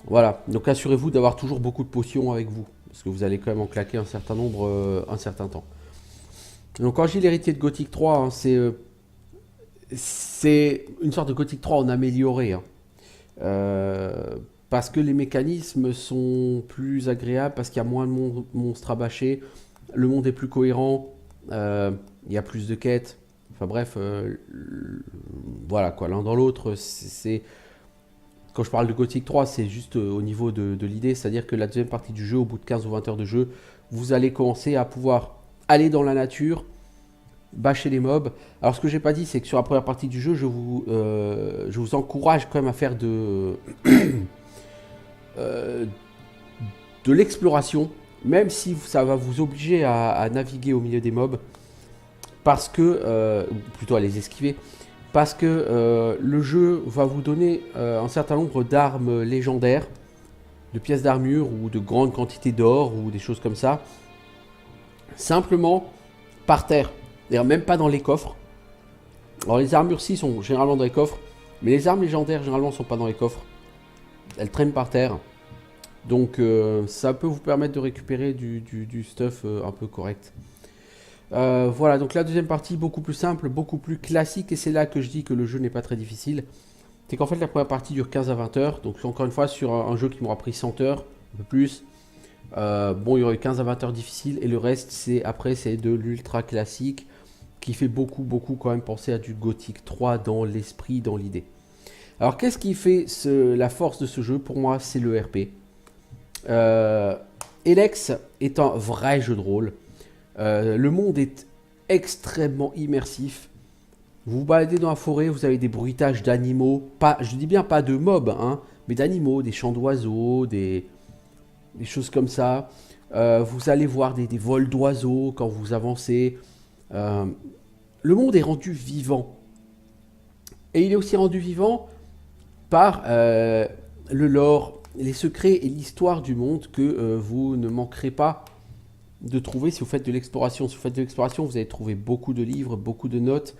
Voilà. Donc, assurez-vous d'avoir toujours beaucoup de potions avec vous, parce que vous allez quand même en claquer un certain nombre, un certain temps. Donc, quand je dis l'héritier de Gothic 3, hein, c'est une sorte de Gothic 3 en amélioré, hein. Parce que les mécanismes sont plus agréables, parce qu'il y a moins de monstres à bâcher, le monde est plus cohérent, il y a plus de quêtes, enfin bref, voilà quoi, l'un dans l'autre, quand je parle de Gothic 3, c'est juste au niveau de l'idée, c'est-à-dire que la deuxième partie du jeu, au bout de 15 ou 20 heures de jeu, vous allez commencer à pouvoir aller dans la nature, bâcher les mobs. Alors ce que j'ai pas dit, c'est que sur la première partie du jeu, je vous encourage quand même à faire de l'exploration, même si ça va vous obliger à naviguer au milieu des mobs, parce que, ou plutôt à les esquiver, parce que le jeu va vous donner un certain nombre d'armes légendaires, de pièces d'armure ou de grandes quantités d'or ou des choses comme ça, simplement par terre. D'ailleurs, même pas dans les coffres. Alors, les armures, si, sont généralement dans les coffres. Mais les armes légendaires, généralement, ne sont pas dans les coffres. Elles traînent par terre. Donc, ça peut vous permettre de récupérer du stuff un peu correct. Voilà, donc la deuxième partie, beaucoup plus simple, beaucoup plus classique. Et c'est là que je dis que le jeu n'est pas très difficile. c'est qu'en fait la première partie dure 15 à 20 heures. Donc encore une fois sur un jeu qui m'aura pris 100 heures, un peu plus. Bon, il y aurait eu 15 à 20 heures difficiles et le reste c'est de l'ultra classique qui fait beaucoup quand même penser à du Gothic 3 dans l'esprit, dans l'idée. Alors qu'est-ce qui fait la force de ce jeu? Pour moi c'est le RP. Elex est un vrai jeu de rôle. Le monde est extrêmement immersif. Vous vous baladez dans la forêt, vous avez des bruitages d'animaux, je dis bien pas de mobs, hein, mais d'animaux, des chants d'oiseaux, des choses comme ça. Vous allez voir des vols d'oiseaux quand vous avancez. Le monde est rendu vivant. Et il est aussi rendu vivant par le lore, les secrets et l'histoire du monde que vous ne manquerez pas de trouver si vous faites de l'exploration. Si vous faites de l'exploration, vous allez trouver beaucoup de livres, beaucoup de notes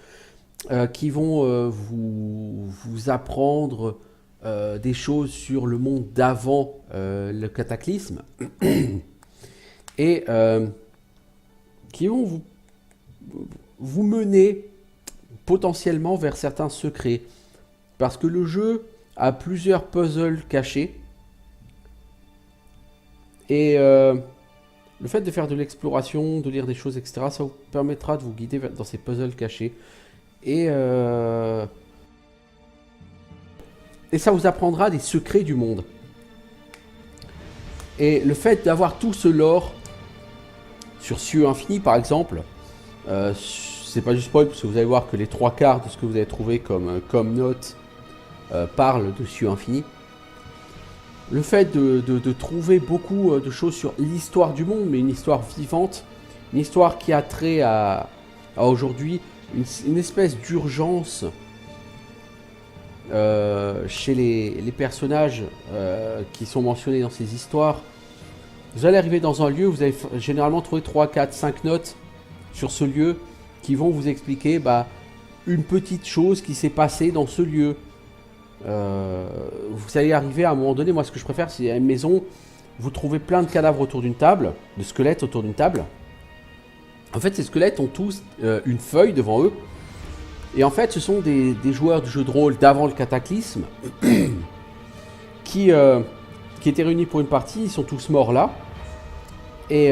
qui vont vous apprendre des choses sur le monde d'avant le cataclysme et qui vont vous mener potentiellement vers certains secrets. Parce que le jeu a plusieurs puzzles cachés. Et le fait de faire de l'exploration, de lire des choses, etc., ça vous permettra de vous guider dans ces puzzles cachés. Et ça vous apprendra des secrets du monde. Et le fait d'avoir tout ce lore sur Cieux Infini, par exemple, c'est pas du spoil, parce que vous allez voir que les 3/4 de ce que vous avez trouvé comme note parlent de Cieux Infini. Le fait de trouver beaucoup de choses sur l'histoire du monde, mais une histoire vivante, une histoire qui a trait à aujourd'hui, une espèce d'urgence chez les personnages qui sont mentionnés dans ces histoires. Vous allez arriver dans un lieu, vous allez généralement trouver 3, 4, 5 notes sur ce lieu qui vont vous expliquer une petite chose qui s'est passée dans ce lieu. Vous allez arriver à un moment donné, moi ce que je préfère c'est à une maison, vous trouvez plein de cadavres autour d'une table, de squelettes autour d'une table. En fait ces squelettes ont tous une feuille devant eux. Et en fait ce sont des joueurs de jeux de rôle d'avant le cataclysme qui étaient réunis pour une partie, ils sont tous morts là. Et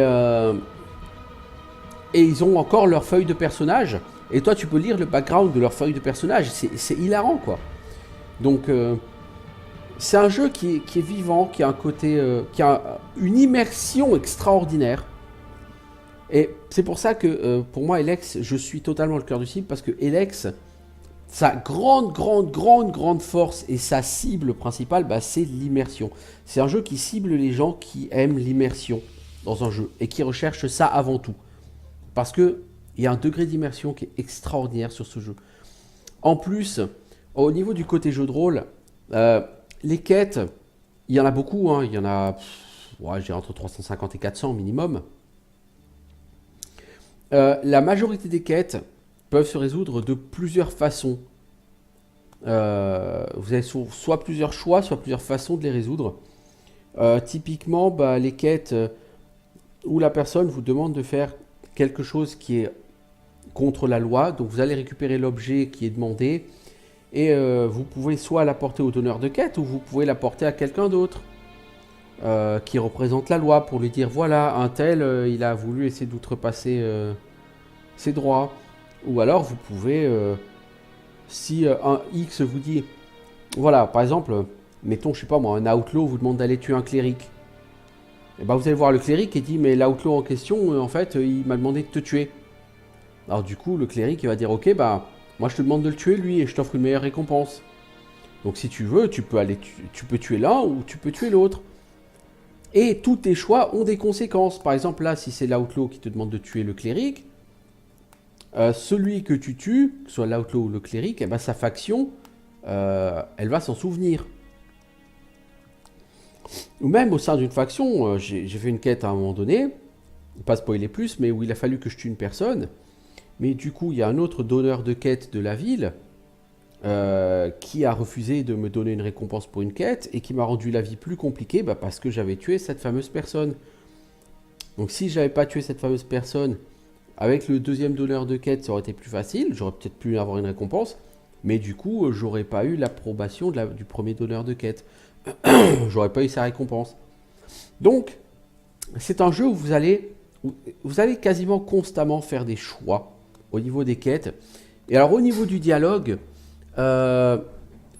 ils ont encore leur feuille de personnage. Et toi tu peux lire le background de leur feuille de personnage, c'est hilarant quoi. Donc c'est un jeu qui est vivant, qui a un côté, qui a une immersion extraordinaire. Et c'est pour ça que pour moi Elex, je suis totalement le cœur du cible, parce que Elex, sa grande force et sa cible principale, c'est l'immersion. C'est un jeu qui cible les gens qui aiment l'immersion dans un jeu et qui recherchent ça avant tout. Parce qu'il y a un degré d'immersion qui est extraordinaire sur ce jeu. En plus, au niveau du côté jeu de rôle, les quêtes, il y en a beaucoup, hein, il y en a j'ai entre 350 et 400 minimum. La majorité des quêtes peuvent se résoudre de plusieurs façons. Vous avez soit plusieurs choix, soit plusieurs façons de les résoudre. Typiquement, les quêtes où la personne vous demande de faire quelque chose qui est contre la loi, donc vous allez récupérer l'objet qui est demandé, et vous pouvez soit l'apporter au donneur de quête, ou vous pouvez l'apporter à quelqu'un d'autre qui représente la loi, pour lui dire voilà, un tel, il a voulu essayer d'outrepasser ses droits. Ou alors vous pouvez, si un X vous dit, voilà, par exemple, mettons, je sais pas moi, un outlaw vous demande d'aller tuer un cléric. Et vous allez voir le cléric et dit, mais l'outlaw en question, en fait, il m'a demandé de te tuer. Alors du coup, le cléric il va dire, ok, moi je te demande de le tuer lui et je t'offre une meilleure récompense. Donc si tu veux, tu peux tuer l'un ou tu peux tuer l'autre. Et tous tes choix ont des conséquences. Par exemple, là, si c'est l'outlaw qui te demande de tuer le cléric, celui que tu tues, que ce soit l'outlaw ou le cléric, sa faction, elle va s'en souvenir. Ou même au sein d'une faction, j'ai fait une quête à un moment donné, pas spoiler plus, mais où il a fallu que je tue une personne. Mais du coup, il y a un autre donneur de quête de la ville qui a refusé de me donner une récompense pour une quête et qui m'a rendu la vie plus compliquée parce que j'avais tué cette fameuse personne. Donc si je n'avais pas tué cette fameuse personne, avec le deuxième donneur de quête, ça aurait été plus facile, j'aurais peut-être pu avoir une récompense. Mais du coup, j'aurais pas eu l'approbation du premier donneur de quête. J'aurais pas eu sa récompense. Donc, c'est un jeu où vous allez quasiment constamment faire des choix au niveau des quêtes. Et alors, au niveau du dialogue, le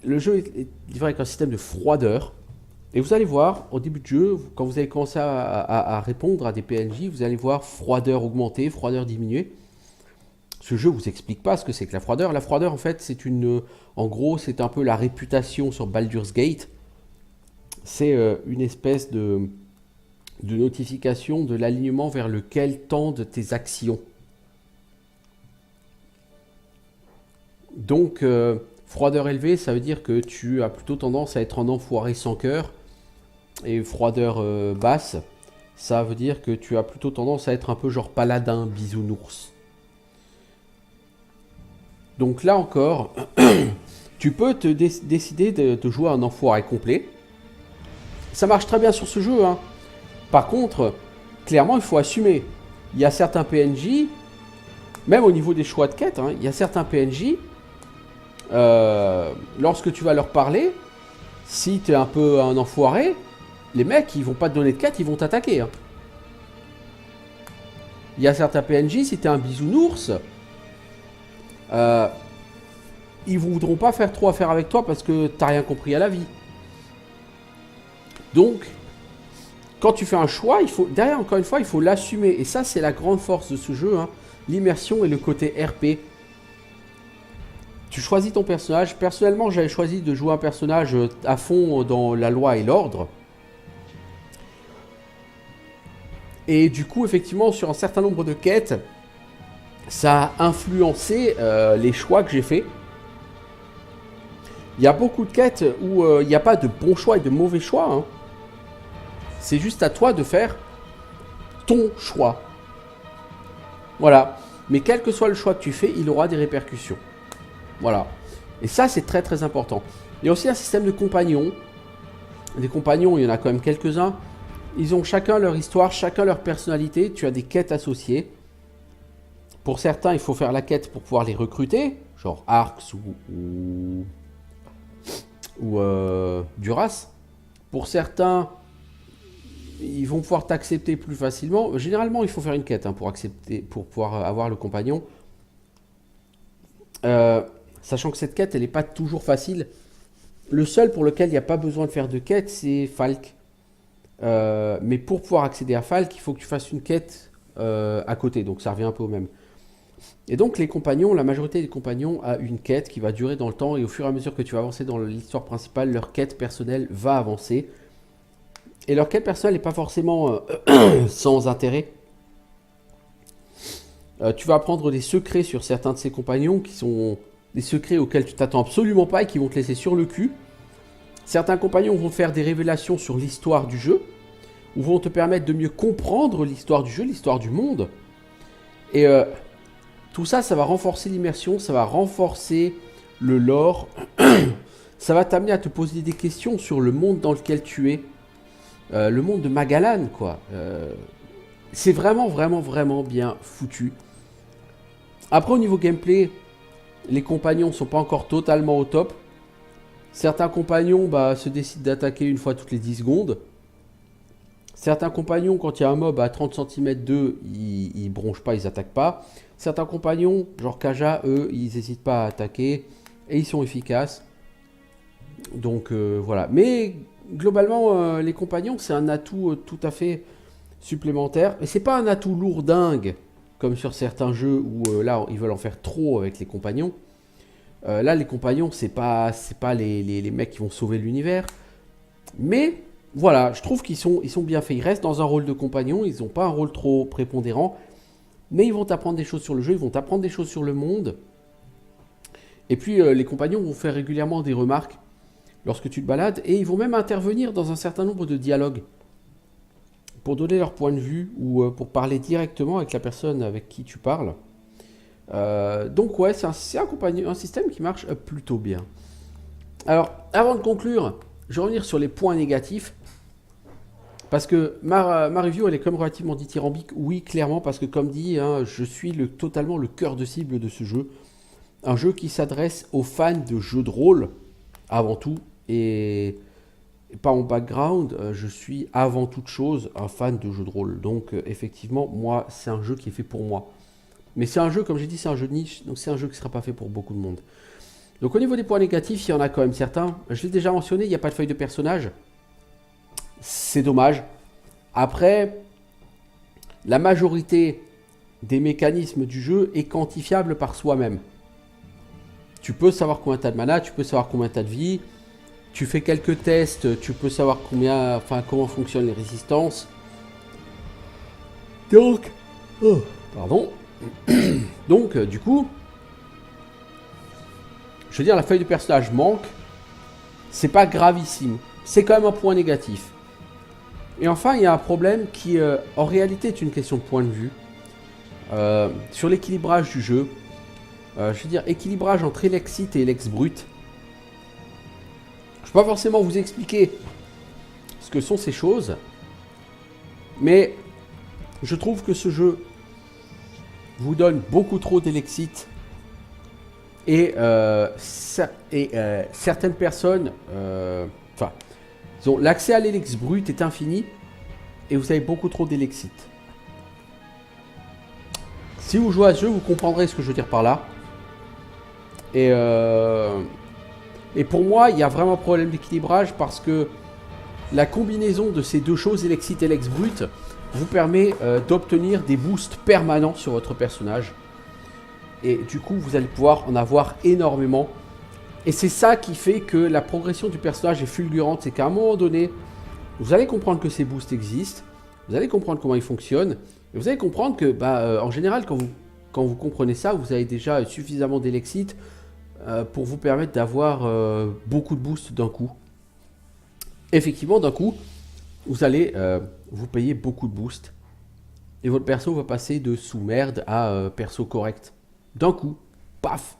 jeu est livré avec un système de froideur. Et vous allez voir, au début de jeu, quand vous allez commencer à répondre à des PNJ, vous allez voir froideur augmentée, froideur diminuée. Ce jeu vous explique pas ce que c'est que la froideur. La froideur, en fait, en gros, c'est un peu la réputation sur Baldur's Gate. C'est une espèce de notification de l'alignement vers lequel tendent tes actions. Donc, froideur élevée, ça veut dire que tu as plutôt tendance à être un enfoiré sans cœur. Et froideur basse, ça veut dire que tu as plutôt tendance à être un peu genre paladin, bisounours. Donc là encore, tu peux décider de jouer un enfoiré complet. Ça marche très bien sur ce jeu, hein. Par contre, clairement, il faut assumer. Il y a certains PNJ, même au niveau des choix de quête, hein, il y a certains PNJ, lorsque tu vas leur parler, si tu es un peu un enfoiré, les mecs, ils vont pas te donner de quête, ils vont t'attaquer. Hein. Il y a certains PNJ, si tu es un bisounours, ils voudront pas faire trop affaire avec toi parce que t'as rien compris à la vie. Donc, quand tu fais un choix, derrière, encore une fois, il faut l'assumer. Et ça, c'est la grande force de ce jeu, hein, l'immersion et le côté RP. Tu choisis ton personnage. Personnellement, j'avais choisi de jouer un personnage à fond dans la loi et l'ordre. Et du coup, effectivement, sur un certain nombre de quêtes, ça a influencé les choix que j'ai faits. Il y a beaucoup de quêtes où il n'y a pas de bons choix et de mauvais choix. Hein. C'est juste à toi de faire ton choix. Voilà. Mais quel que soit le choix que tu fais, il aura des répercussions. Voilà. Et ça, c'est très très important. Il y a aussi un système de compagnons. Des compagnons, il y en a quand même quelques-uns. Ils ont chacun leur histoire, chacun leur personnalité. Tu as des quêtes associées. Pour certains, il faut faire la quête pour pouvoir les recruter. Genre Arx ou Duras. Pour certains, ils vont pouvoir t'accepter plus facilement. Généralement, il faut faire une quête pour pouvoir avoir le compagnon. Sachant que cette quête, elle n'est pas toujours facile. Le seul pour lequel il n'y a pas besoin de faire de quête, c'est Falk. Mais pour pouvoir accéder à Falk, il faut que tu fasses une quête à côté. Donc ça revient un peu au même. Et donc les compagnons, la majorité des compagnons a une quête qui va durer dans le temps. Et au fur et à mesure que tu vas avancer dans l'histoire principale, leur quête personnelle va avancer. Et leur quête personnelle n'est pas forcément sans intérêt. Tu vas apprendre des secrets sur certains de ces compagnons qui sont des secrets auxquels tu t'attends absolument pas et qui vont te laisser sur le cul. Certains compagnons vont faire des révélations sur l'histoire du jeu ou vont te permettre de mieux comprendre l'histoire du jeu, l'histoire du monde. Et tout ça, ça va renforcer l'immersion, ça va renforcer le lore. Ça va t'amener à te poser des questions sur le monde dans lequel tu es. Le monde de Magalan, quoi. C'est vraiment, vraiment, vraiment bien foutu. Après, au niveau gameplay, les compagnons ne sont pas encore totalement au top. Certains compagnons se décident d'attaquer une fois toutes les 10 secondes. Certains compagnons, quand il y a un mob à 30 cm d'eux, ils bronchent pas, ils attaquent pas. Certains compagnons, genre Kaja, eux, ils n'hésitent pas à attaquer et ils sont efficaces. Donc voilà. Mais globalement, les compagnons, c'est un atout tout à fait supplémentaire. Et c'est pas un atout lourdingue, comme sur certains jeux où là, ils veulent en faire trop avec les compagnons. Là, les compagnons, c'est pas les mecs qui vont sauver l'univers. Mais voilà, je trouve qu'ils sont bien faits. Ils restent dans un rôle de compagnon, ils n'ont pas un rôle trop prépondérant. Mais ils vont t'apprendre des choses sur le jeu, ils vont t'apprendre des choses sur le monde. Et puis, les compagnons vont faire régulièrement des remarques lorsque tu te balades. Et ils vont même intervenir dans un certain nombre de dialogues pour donner leur point de vue ou pour parler directement avec la personne avec qui tu parles. Donc ouais, c'est un système qui marche plutôt bien. Alors, avant de conclure, je vais revenir sur les points négatifs. Parce que ma review, elle est quand même relativement dithyrambique. Oui, clairement, parce que comme dit, hein, je suis totalement le cœur de cible de ce jeu. un jeu qui s'adresse aux fans de jeux de rôle avant tout. Et par mon background, je suis avant toute chose un fan de jeux de rôle. Donc effectivement, moi, c'est un jeu qui est fait pour moi. Mais c'est un jeu, comme j'ai dit, c'est un jeu de niche. Donc c'est un jeu qui ne sera pas fait pour beaucoup de monde. Donc au niveau des points négatifs, il y en a quand même certains. Je l'ai déjà mentionné, il n'y a pas de feuille de personnage. C'est dommage. Après, la majorité des mécanismes du jeu est quantifiable par soi-même. Tu peux savoir combien tu as de mana, tu peux savoir combien tu as de vie. Tu fais quelques tests, tu peux savoir comment fonctionnent les résistances. Donc, pardon. Donc, du coup, je veux dire, la feuille de personnage manque. C'est pas gravissime. C'est quand même un point négatif. Et enfin, il y a un problème qui, en réalité, est une question de point de vue. Sur l'équilibrage du jeu. Je veux dire, équilibrage entre Elexit et Elex Brut. Je ne vais pas forcément vous expliquer ce que sont ces choses. Mais je trouve que ce jeu vous donne beaucoup trop d'Elexit. Et certaines personnes... l'accès à l'Elex Brut est infini. Et vous avez beaucoup trop d'Elexit. Si vous jouez à ce jeu, vous comprendrez ce que je veux dire par là. Et pour moi, il y a vraiment un problème d'équilibrage parce que la combinaison de ces deux choses, Elexit et Elex Brut, vous permet d'obtenir des boosts permanents sur votre personnage. Et du coup, vous allez pouvoir en avoir énormément. Et c'est ça qui fait que la progression du personnage est fulgurante. C'est qu'à un moment donné, vous allez comprendre que ces boosts existent. Vous allez comprendre comment ils fonctionnent. Et vous allez comprendre que, en général, quand vous comprenez ça, vous avez déjà suffisamment d'Elexit pour vous permettre d'avoir beaucoup de boosts d'un coup. Effectivement, d'un coup, vous allez vous payer beaucoup de boosts. Et votre perso va passer de sous-merde à perso correct. D'un coup, paf.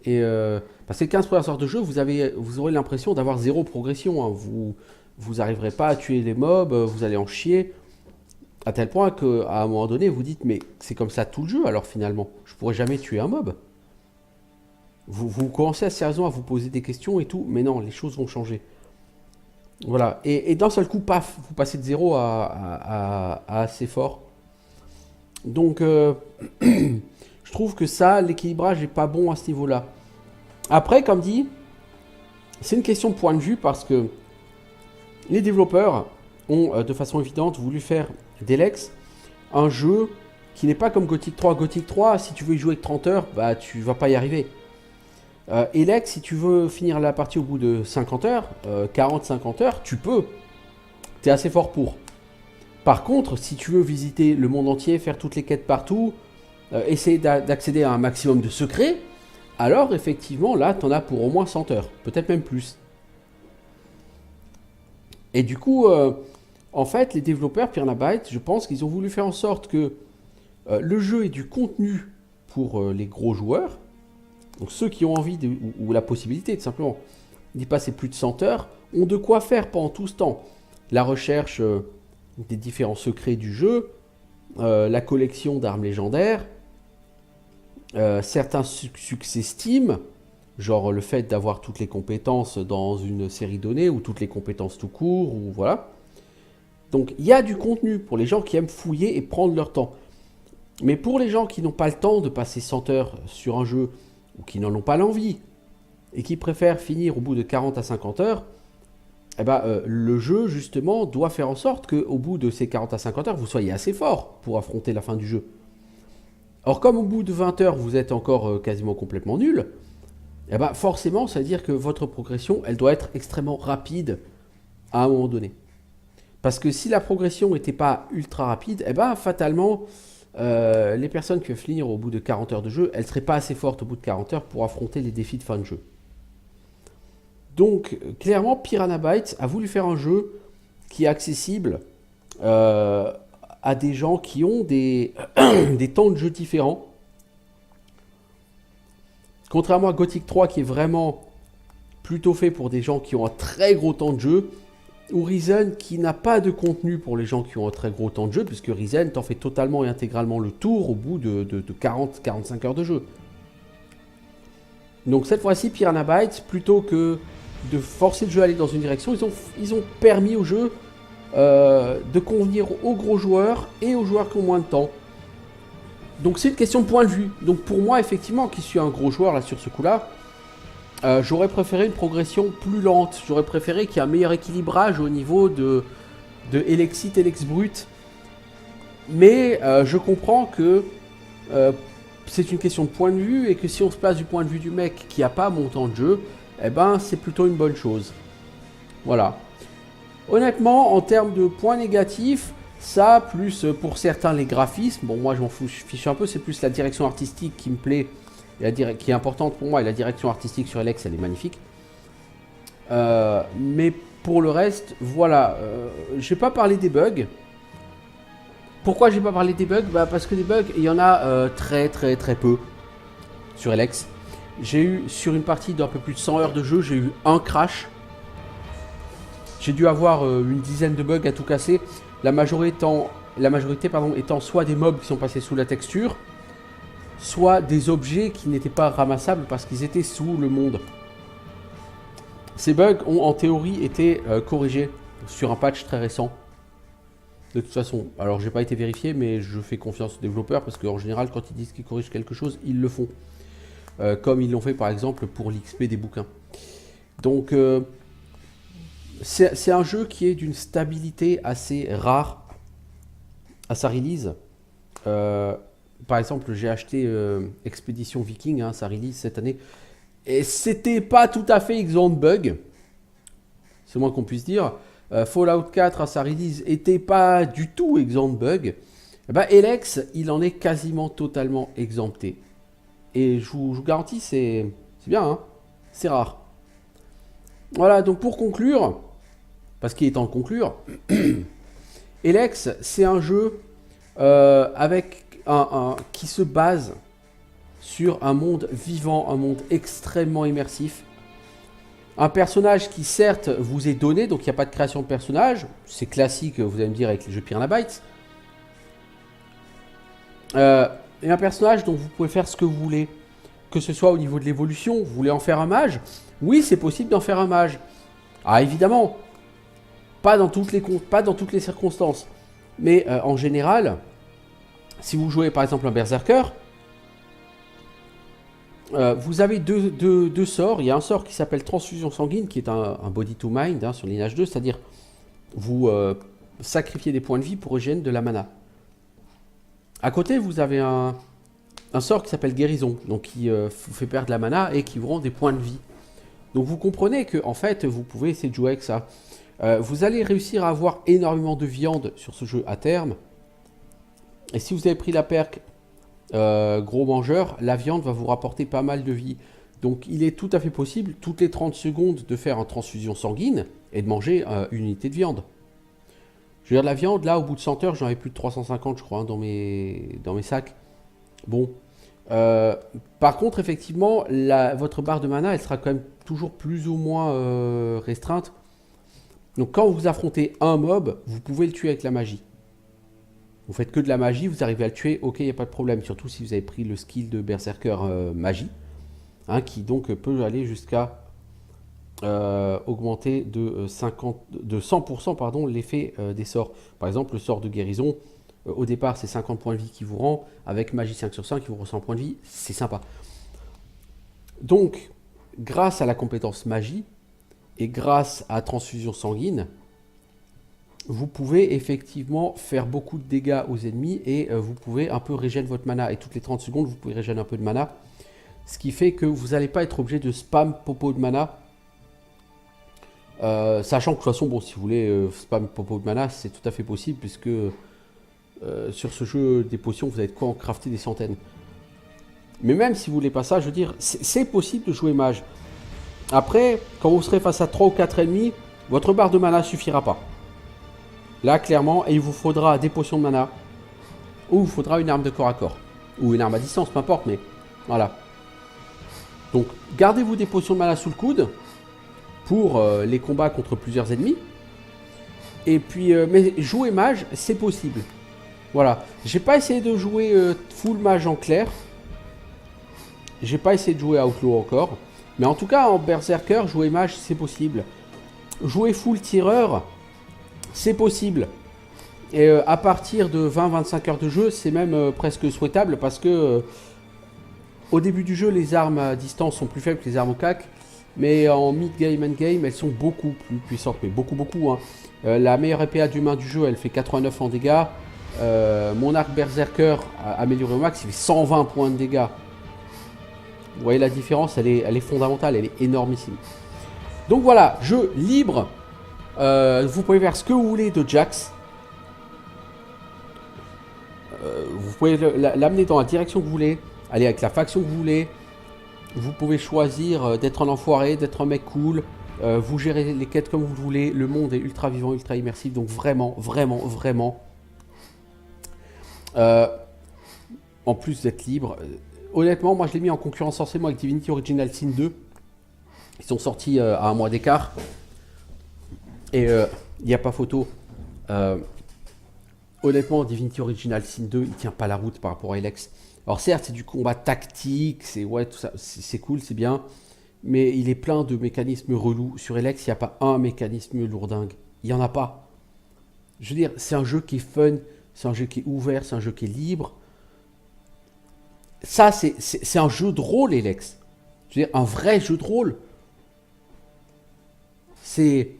Et parce que les 15 premières heures de jeu, vous aurez l'impression d'avoir zéro progression. Hein. Vous n'arriverez pas à tuer les mobs, vous allez en chier. À tel point qu'à un moment donné, vous dites, mais c'est comme ça tout le jeu, alors finalement. Je pourrais jamais tuer un mob. Vous commencez sérieusement à vous poser des questions et tout, mais non, les choses vont changer. Voilà. Et d'un seul coup, paf, vous passez de 0 à assez fort. Donc, je trouve que ça, l'équilibrage n'est pas bon à ce niveau-là. Après, comme dit, c'est une question de point de vue parce que les développeurs ont de façon évidente voulu faire d'Elex un jeu qui n'est pas comme Gothic 3. Gothic 3, si tu veux y jouer avec 30 heures, tu vas pas y arriver. Elex, si tu veux finir la partie au bout de 50 heures, 40-50 heures, tu peux. Tu es assez fort pour. Par contre, si tu veux visiter le monde entier, faire toutes les quêtes partout, essayer d'accéder à un maximum de secrets, alors effectivement, là, tu en as pour au moins 100 heures, peut-être même plus. Et du coup, en fait, les développeurs Piranha Bytes, je pense qu'ils ont voulu faire en sorte que le jeu ait du contenu pour les gros joueurs, donc ceux qui ont envie ou la possibilité, tout simplement, d'y passer plus de 100 heures, ont de quoi faire pendant tout ce temps. La recherche des différents secrets du jeu, la collection d'armes légendaires, certains succès Steam, genre le fait d'avoir toutes les compétences dans une série donnée, ou toutes les compétences tout court, ou voilà. Donc il y a du contenu pour les gens qui aiment fouiller et prendre leur temps. Mais pour les gens qui n'ont pas le temps de passer 100 heures sur un jeu, ou qui n'en ont pas l'envie, et qui préfèrent finir au bout de 40 à 50 heures, le jeu, justement, doit faire en sorte qu'au bout de ces 40 à 50 heures, vous soyez assez fort pour affronter la fin du jeu. Or, comme au bout de 20 heures, vous êtes encore quasiment complètement nul, forcément, ça veut dire que votre progression, elle doit être extrêmement rapide à un moment donné. Parce que si la progression n'était pas ultra rapide, fatalement, les personnes qui veulent finir au bout de 40 heures de jeu, elles ne seraient pas assez fortes au bout de 40 heures pour affronter les défis de fin de jeu. Donc, clairement, Piranha Bytes a voulu faire un jeu qui est accessible à des gens qui ont des temps de jeu différents. Contrairement à Gothic 3 qui est vraiment plutôt fait pour des gens qui ont un très gros temps de jeu, ou Risen qui n'a pas de contenu pour les gens qui ont un très gros temps de jeu, puisque Risen t'en fait totalement et intégralement le tour au bout de 40-45 heures de jeu. Donc cette fois-ci, Piranha Bytes, plutôt que de forcer le jeu à aller dans une direction, ils ont permis au jeu de convenir aux gros joueurs et aux joueurs qui ont moins de temps. Donc c'est une question de point de vue. Donc pour moi, effectivement, qui suis un gros joueur là sur ce coup-là, j'aurais préféré une progression plus lente. J'aurais préféré qu'il y ait un meilleur équilibrage au niveau de Elexit, Elex Brut. Mais je comprends que c'est une question de point de vue et que si on se place du point de vue du mec qui n'a pas montant de jeu, eh ben c'est plutôt une bonne chose. Voilà. Honnêtement, en termes de points négatifs, ça, plus pour certains les graphismes, bon moi je m'en fiche un peu, c'est plus la direction artistique qui me plaît, et qui est importante pour moi, et la direction artistique sur Elex elle est magnifique. Mais pour le reste, voilà, j'ai pas parlé des bugs. Pourquoi j'ai pas parlé des bugs? Bah parce que des bugs, il y en a très peu sur Elex. J'ai eu, sur une partie d'un peu plus de 100 heures de jeu, j'ai eu un crash. J'ai dû avoir une dizaine de bugs à tout casser. La majorité étant soit des mobs qui sont passés sous la texture, soit des objets qui n'étaient pas ramassables parce qu'ils étaient sous le monde. Ces bugs ont en théorie été corrigés sur un patch très récent. De toute façon, alors j'ai pas été vérifié, mais je fais confiance aux développeurs parce qu'en général, quand ils disent qu'ils corrigent quelque chose, ils le font. Comme ils l'ont fait par exemple pour l'XP des bouquins. Donc c'est un jeu qui est d'une stabilité assez rare à sa release. Par exemple, j'ai acheté Expédition Viking, hein, sa release cette année, et c'était pas tout à fait exempt de bugs. C'est moins qu'on puisse dire. Fallout 4 à sa release était pas du tout exempt de bugs. Bah, Elex, il en est quasiment totalement exempté. Et je vous garantis, c'est bien, hein, c'est rare. Voilà, donc pour conclure, parce qu'il est temps de conclure, Elex, c'est un jeu qui se base sur un monde vivant, un monde extrêmement immersif. Un personnage qui certes vous est donné, donc il n'y a pas de création de personnage, c'est classique, vous allez me dire, avec les jeux Piranha Bytes. Et un personnage dont vous pouvez faire ce que vous voulez, que ce soit au niveau de l'évolution, vous voulez en faire un mage, oui c'est possible d'en faire un mage. Ah évidemment, pas dans toutes les circonstances, mais en général, si vous jouez par exemple un berserker, vous avez deux sorts. Il y a un sort qui s'appelle Transfusion Sanguine, qui est un body to mind hein, sur Lineage 2, c'est-à-dire vous sacrifiez des points de vie pour régénérer de la mana. À côté, vous avez un sort qui s'appelle Guérison, donc qui vous fait perdre la mana et qui vous rend des points de vie. Donc vous comprenez que en fait, vous pouvez essayer de jouer avec ça. Vous allez réussir à avoir énormément de viande sur ce jeu à terme. Et si vous avez pris la perk gros mangeur, la viande va vous rapporter pas mal de vie. Donc il est tout à fait possible, toutes les 30 secondes, de faire une transfusion sanguine et de manger une unité de viande. Je veux dire, la viande, là, au bout de 100 heures, j'en avais plus de 350, je crois, hein, dans mes sacs. Bon. Par contre, effectivement, votre barre de mana, elle sera quand même toujours plus ou moins restreinte. Donc quand vous affrontez un mob, vous pouvez le tuer avec la magie. Vous faites que de la magie, vous arrivez à le tuer, ok, il n'y a pas de problème. Surtout si vous avez pris le skill de Berserker magie, hein, qui donc peut aller jusqu'à augmenter de 100% pardon, l'effet des sorts. Par exemple, le sort de guérison, au départ c'est 50 points de vie qui vous rend, avec magie 5 sur 5 qui vous rend 100 points de vie, c'est sympa. Donc, grâce à la compétence magie, et grâce à transfusion sanguine, vous pouvez effectivement faire beaucoup de dégâts aux ennemis et vous pouvez un peu régénérer votre mana. Et toutes les 30 secondes, vous pouvez régénérer un peu de mana. Ce qui fait que vous n'allez pas être obligé de spam popo de mana. Sachant que de toute façon, bon, si vous voulez spam popo de mana, c'est tout à fait possible puisque sur ce jeu des potions, vous avez de quoi en crafter des centaines. Mais même si vous voulez pas ça, je veux dire, c'est possible de jouer mage. Après, quand vous serez face à 3 ou 4 ennemis, votre barre de mana suffira pas. Là, clairement, il vous faudra des potions de mana, ou il vous faudra une arme de corps à corps, ou une arme à distance, peu importe, mais voilà. Donc, gardez-vous des potions de mana sous le coude, pour les combats contre plusieurs ennemis. Et puis, mais jouer mage, c'est possible. Voilà. J'ai pas essayé de jouer full mage en clair, J'ai pas essayé de jouer à Outlaw encore. Mais en tout cas, en Berserker, jouer mage, c'est possible. Jouer full tireur, c'est possible. Et à partir de 20-25 heures de jeu, c'est même presque souhaitable parce que au début du jeu, les armes à distance sont plus faibles que les armes au cac. Mais en mid-game, end-game, elles sont beaucoup plus puissantes. Mais beaucoup, beaucoup. Hein. La meilleure épée d'humain du jeu, elle fait 89 en dégâts. Mon arc Berserker amélioré au max, il fait 120 points de dégâts. Vous voyez la différence, elle est fondamentale, elle est énormissime. Donc voilà, jeu libre. Vous pouvez faire ce que vous voulez de Jax. Vous pouvez l'amener dans la direction que vous voulez. Aller avec la faction que vous voulez. Vous pouvez choisir d'être un enfoiré, d'être un mec cool. Vous gérez les quêtes comme vous le voulez. Le monde est ultra vivant, ultra immersif. Donc vraiment, vraiment, vraiment. En plus d'être libre. Honnêtement, moi je l'ai mis en concurrence forcément avec Divinity Original Sin 2. Ils sont sortis à un mois d'écart. Et il n'y a pas photo. Honnêtement, Divinity Original Sin 2, il tient pas la route par rapport à Elex. Alors certes, c'est du combat tactique, c'est ouais, tout ça, c'est cool, c'est bien. Mais il est plein de mécanismes relous. Sur Elex, il n'y a pas un mécanisme lourdingue. Il n'y en a pas. Je veux dire, c'est un jeu qui est fun, c'est un jeu qui est ouvert, c'est un jeu qui est libre. Ça, c'est un jeu de rôle, Elex. Je veux dire, un vrai jeu de rôle. C'est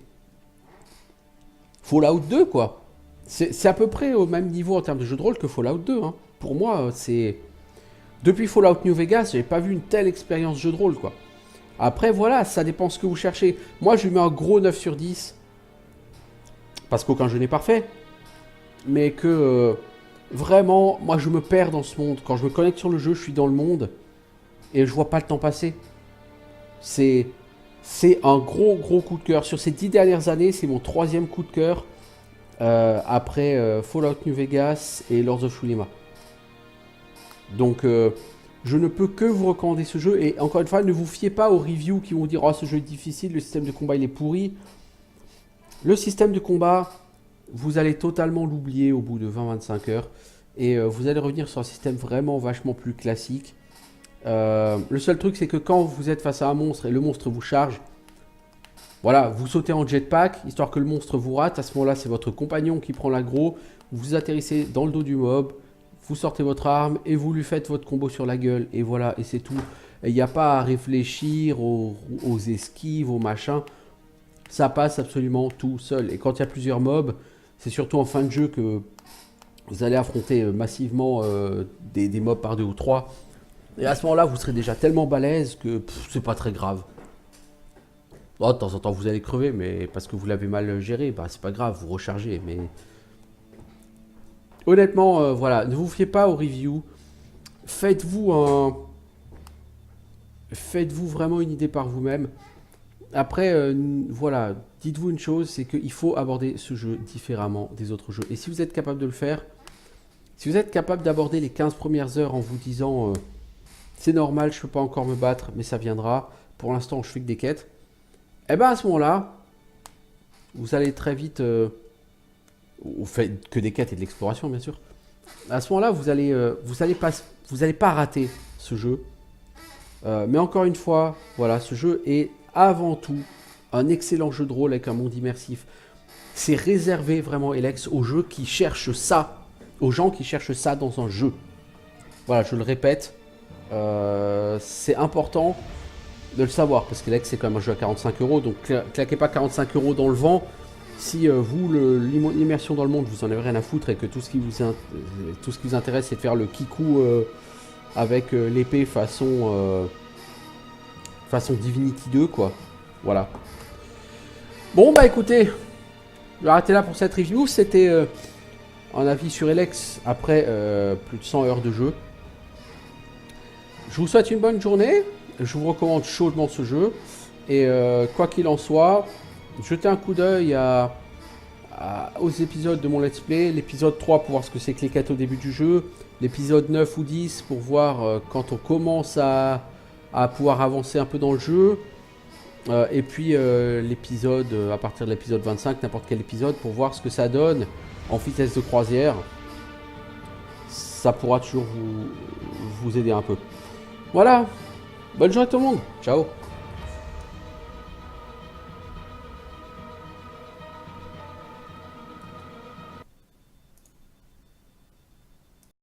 Fallout 2, quoi. C'est à peu près au même niveau en termes de jeu de rôle que Fallout 2. Hein. Pour moi, c'est... Depuis Fallout New Vegas, j'avais pas vu une telle expérience jeu de rôle, quoi. Après, voilà, ça dépend ce que vous cherchez. Moi, je lui mets un gros 9 sur 10. Parce qu'aucun jeu n'est parfait. Mais que... vraiment, moi, je me perds dans ce monde. Quand je me connecte sur le jeu, je suis dans le monde. Et je vois pas le temps passer. C'est un gros coup de cœur. Sur ces 10 dernières années, c'est mon 3e coup de cœur. Après Fallout New Vegas et Lords of Shulima. Donc je ne peux que vous recommander ce jeu. Et encore une fois, ne vous fiez pas aux reviews qui vont dire oh ce jeu est difficile, le système de combat il est pourri. Le système de combat, vous allez totalement l'oublier au bout de 20-25 heures. Et vous allez revenir sur un système vraiment vachement plus classique. Le seul truc c'est que quand vous êtes face à un monstre et le monstre vous charge, voilà, vous sautez en jetpack, histoire que le monstre vous rate. À ce moment-là, c'est votre compagnon qui prend l'aggro. Vous atterrissez dans le dos du mob, vous sortez votre arme et vous lui faites votre combo sur la gueule. Et voilà, et c'est tout. Il n'y a pas à réfléchir aux esquives, aux machins. Ça passe absolument tout seul. Et quand il y a plusieurs mobs, c'est surtout en fin de jeu que vous allez affronter massivement des mobs par 2 ou 3. Et à ce moment-là, vous serez déjà tellement balèze que c'est pas très grave. Oh, de temps en temps, vous allez crever, mais parce que vous l'avez mal géré, bah, c'est pas grave, vous rechargez. Mais honnêtement, voilà, ne vous fiez pas aux reviews. Faites-vous vraiment une idée par vous-même. Après, voilà, dites-vous une chose, c'est qu'il faut aborder ce jeu différemment des autres jeux. Et si vous êtes capable de le faire, si vous êtes capable d'aborder les 15 premières heures en vous disant c'est normal, je ne peux pas encore me battre, mais ça viendra. Pour l'instant, je fais que des quêtes. Et bien à ce moment-là, vous allez très vite, vous faites que des quêtes et de l'exploration bien sûr. À ce moment-là, vous allez pas rater ce jeu. Mais encore une fois, voilà, ce jeu est avant tout un excellent jeu de rôle avec un monde immersif. C'est réservé vraiment, Elex, aux jeux qui cherchent ça, aux gens qui cherchent ça dans un jeu. Voilà, je le répète, c'est important de le savoir, parce que Elex c'est quand même un jeu à 45 €, donc claquez pas 45 € dans le vent si vous, l'immersion dans le monde, vous en avez rien à foutre et que tout ce qui vous intéresse c'est de faire le kikou avec l'épée façon Divinity 2 quoi. Voilà. Bon bah écoutez, je vais arrêter là pour cette review. C'était un avis sur Elex après plus de 100 heures de jeu. Je vous souhaite une bonne journée. Je vous recommande chaudement ce jeu. Et quoi qu'il en soit, jetez un coup d'œil aux épisodes de mon let's play. L'épisode 3 pour voir ce que c'est que les quêtes au début du jeu. L'épisode 9 ou 10 pour voir quand on commence à pouvoir avancer un peu dans le jeu. Et puis l'épisode, à partir de l'épisode 25, n'importe quel épisode, pour voir ce que ça donne en vitesse de croisière. Ça pourra toujours vous aider un peu. Voilà, Bonne journée à tout le monde. Ciao.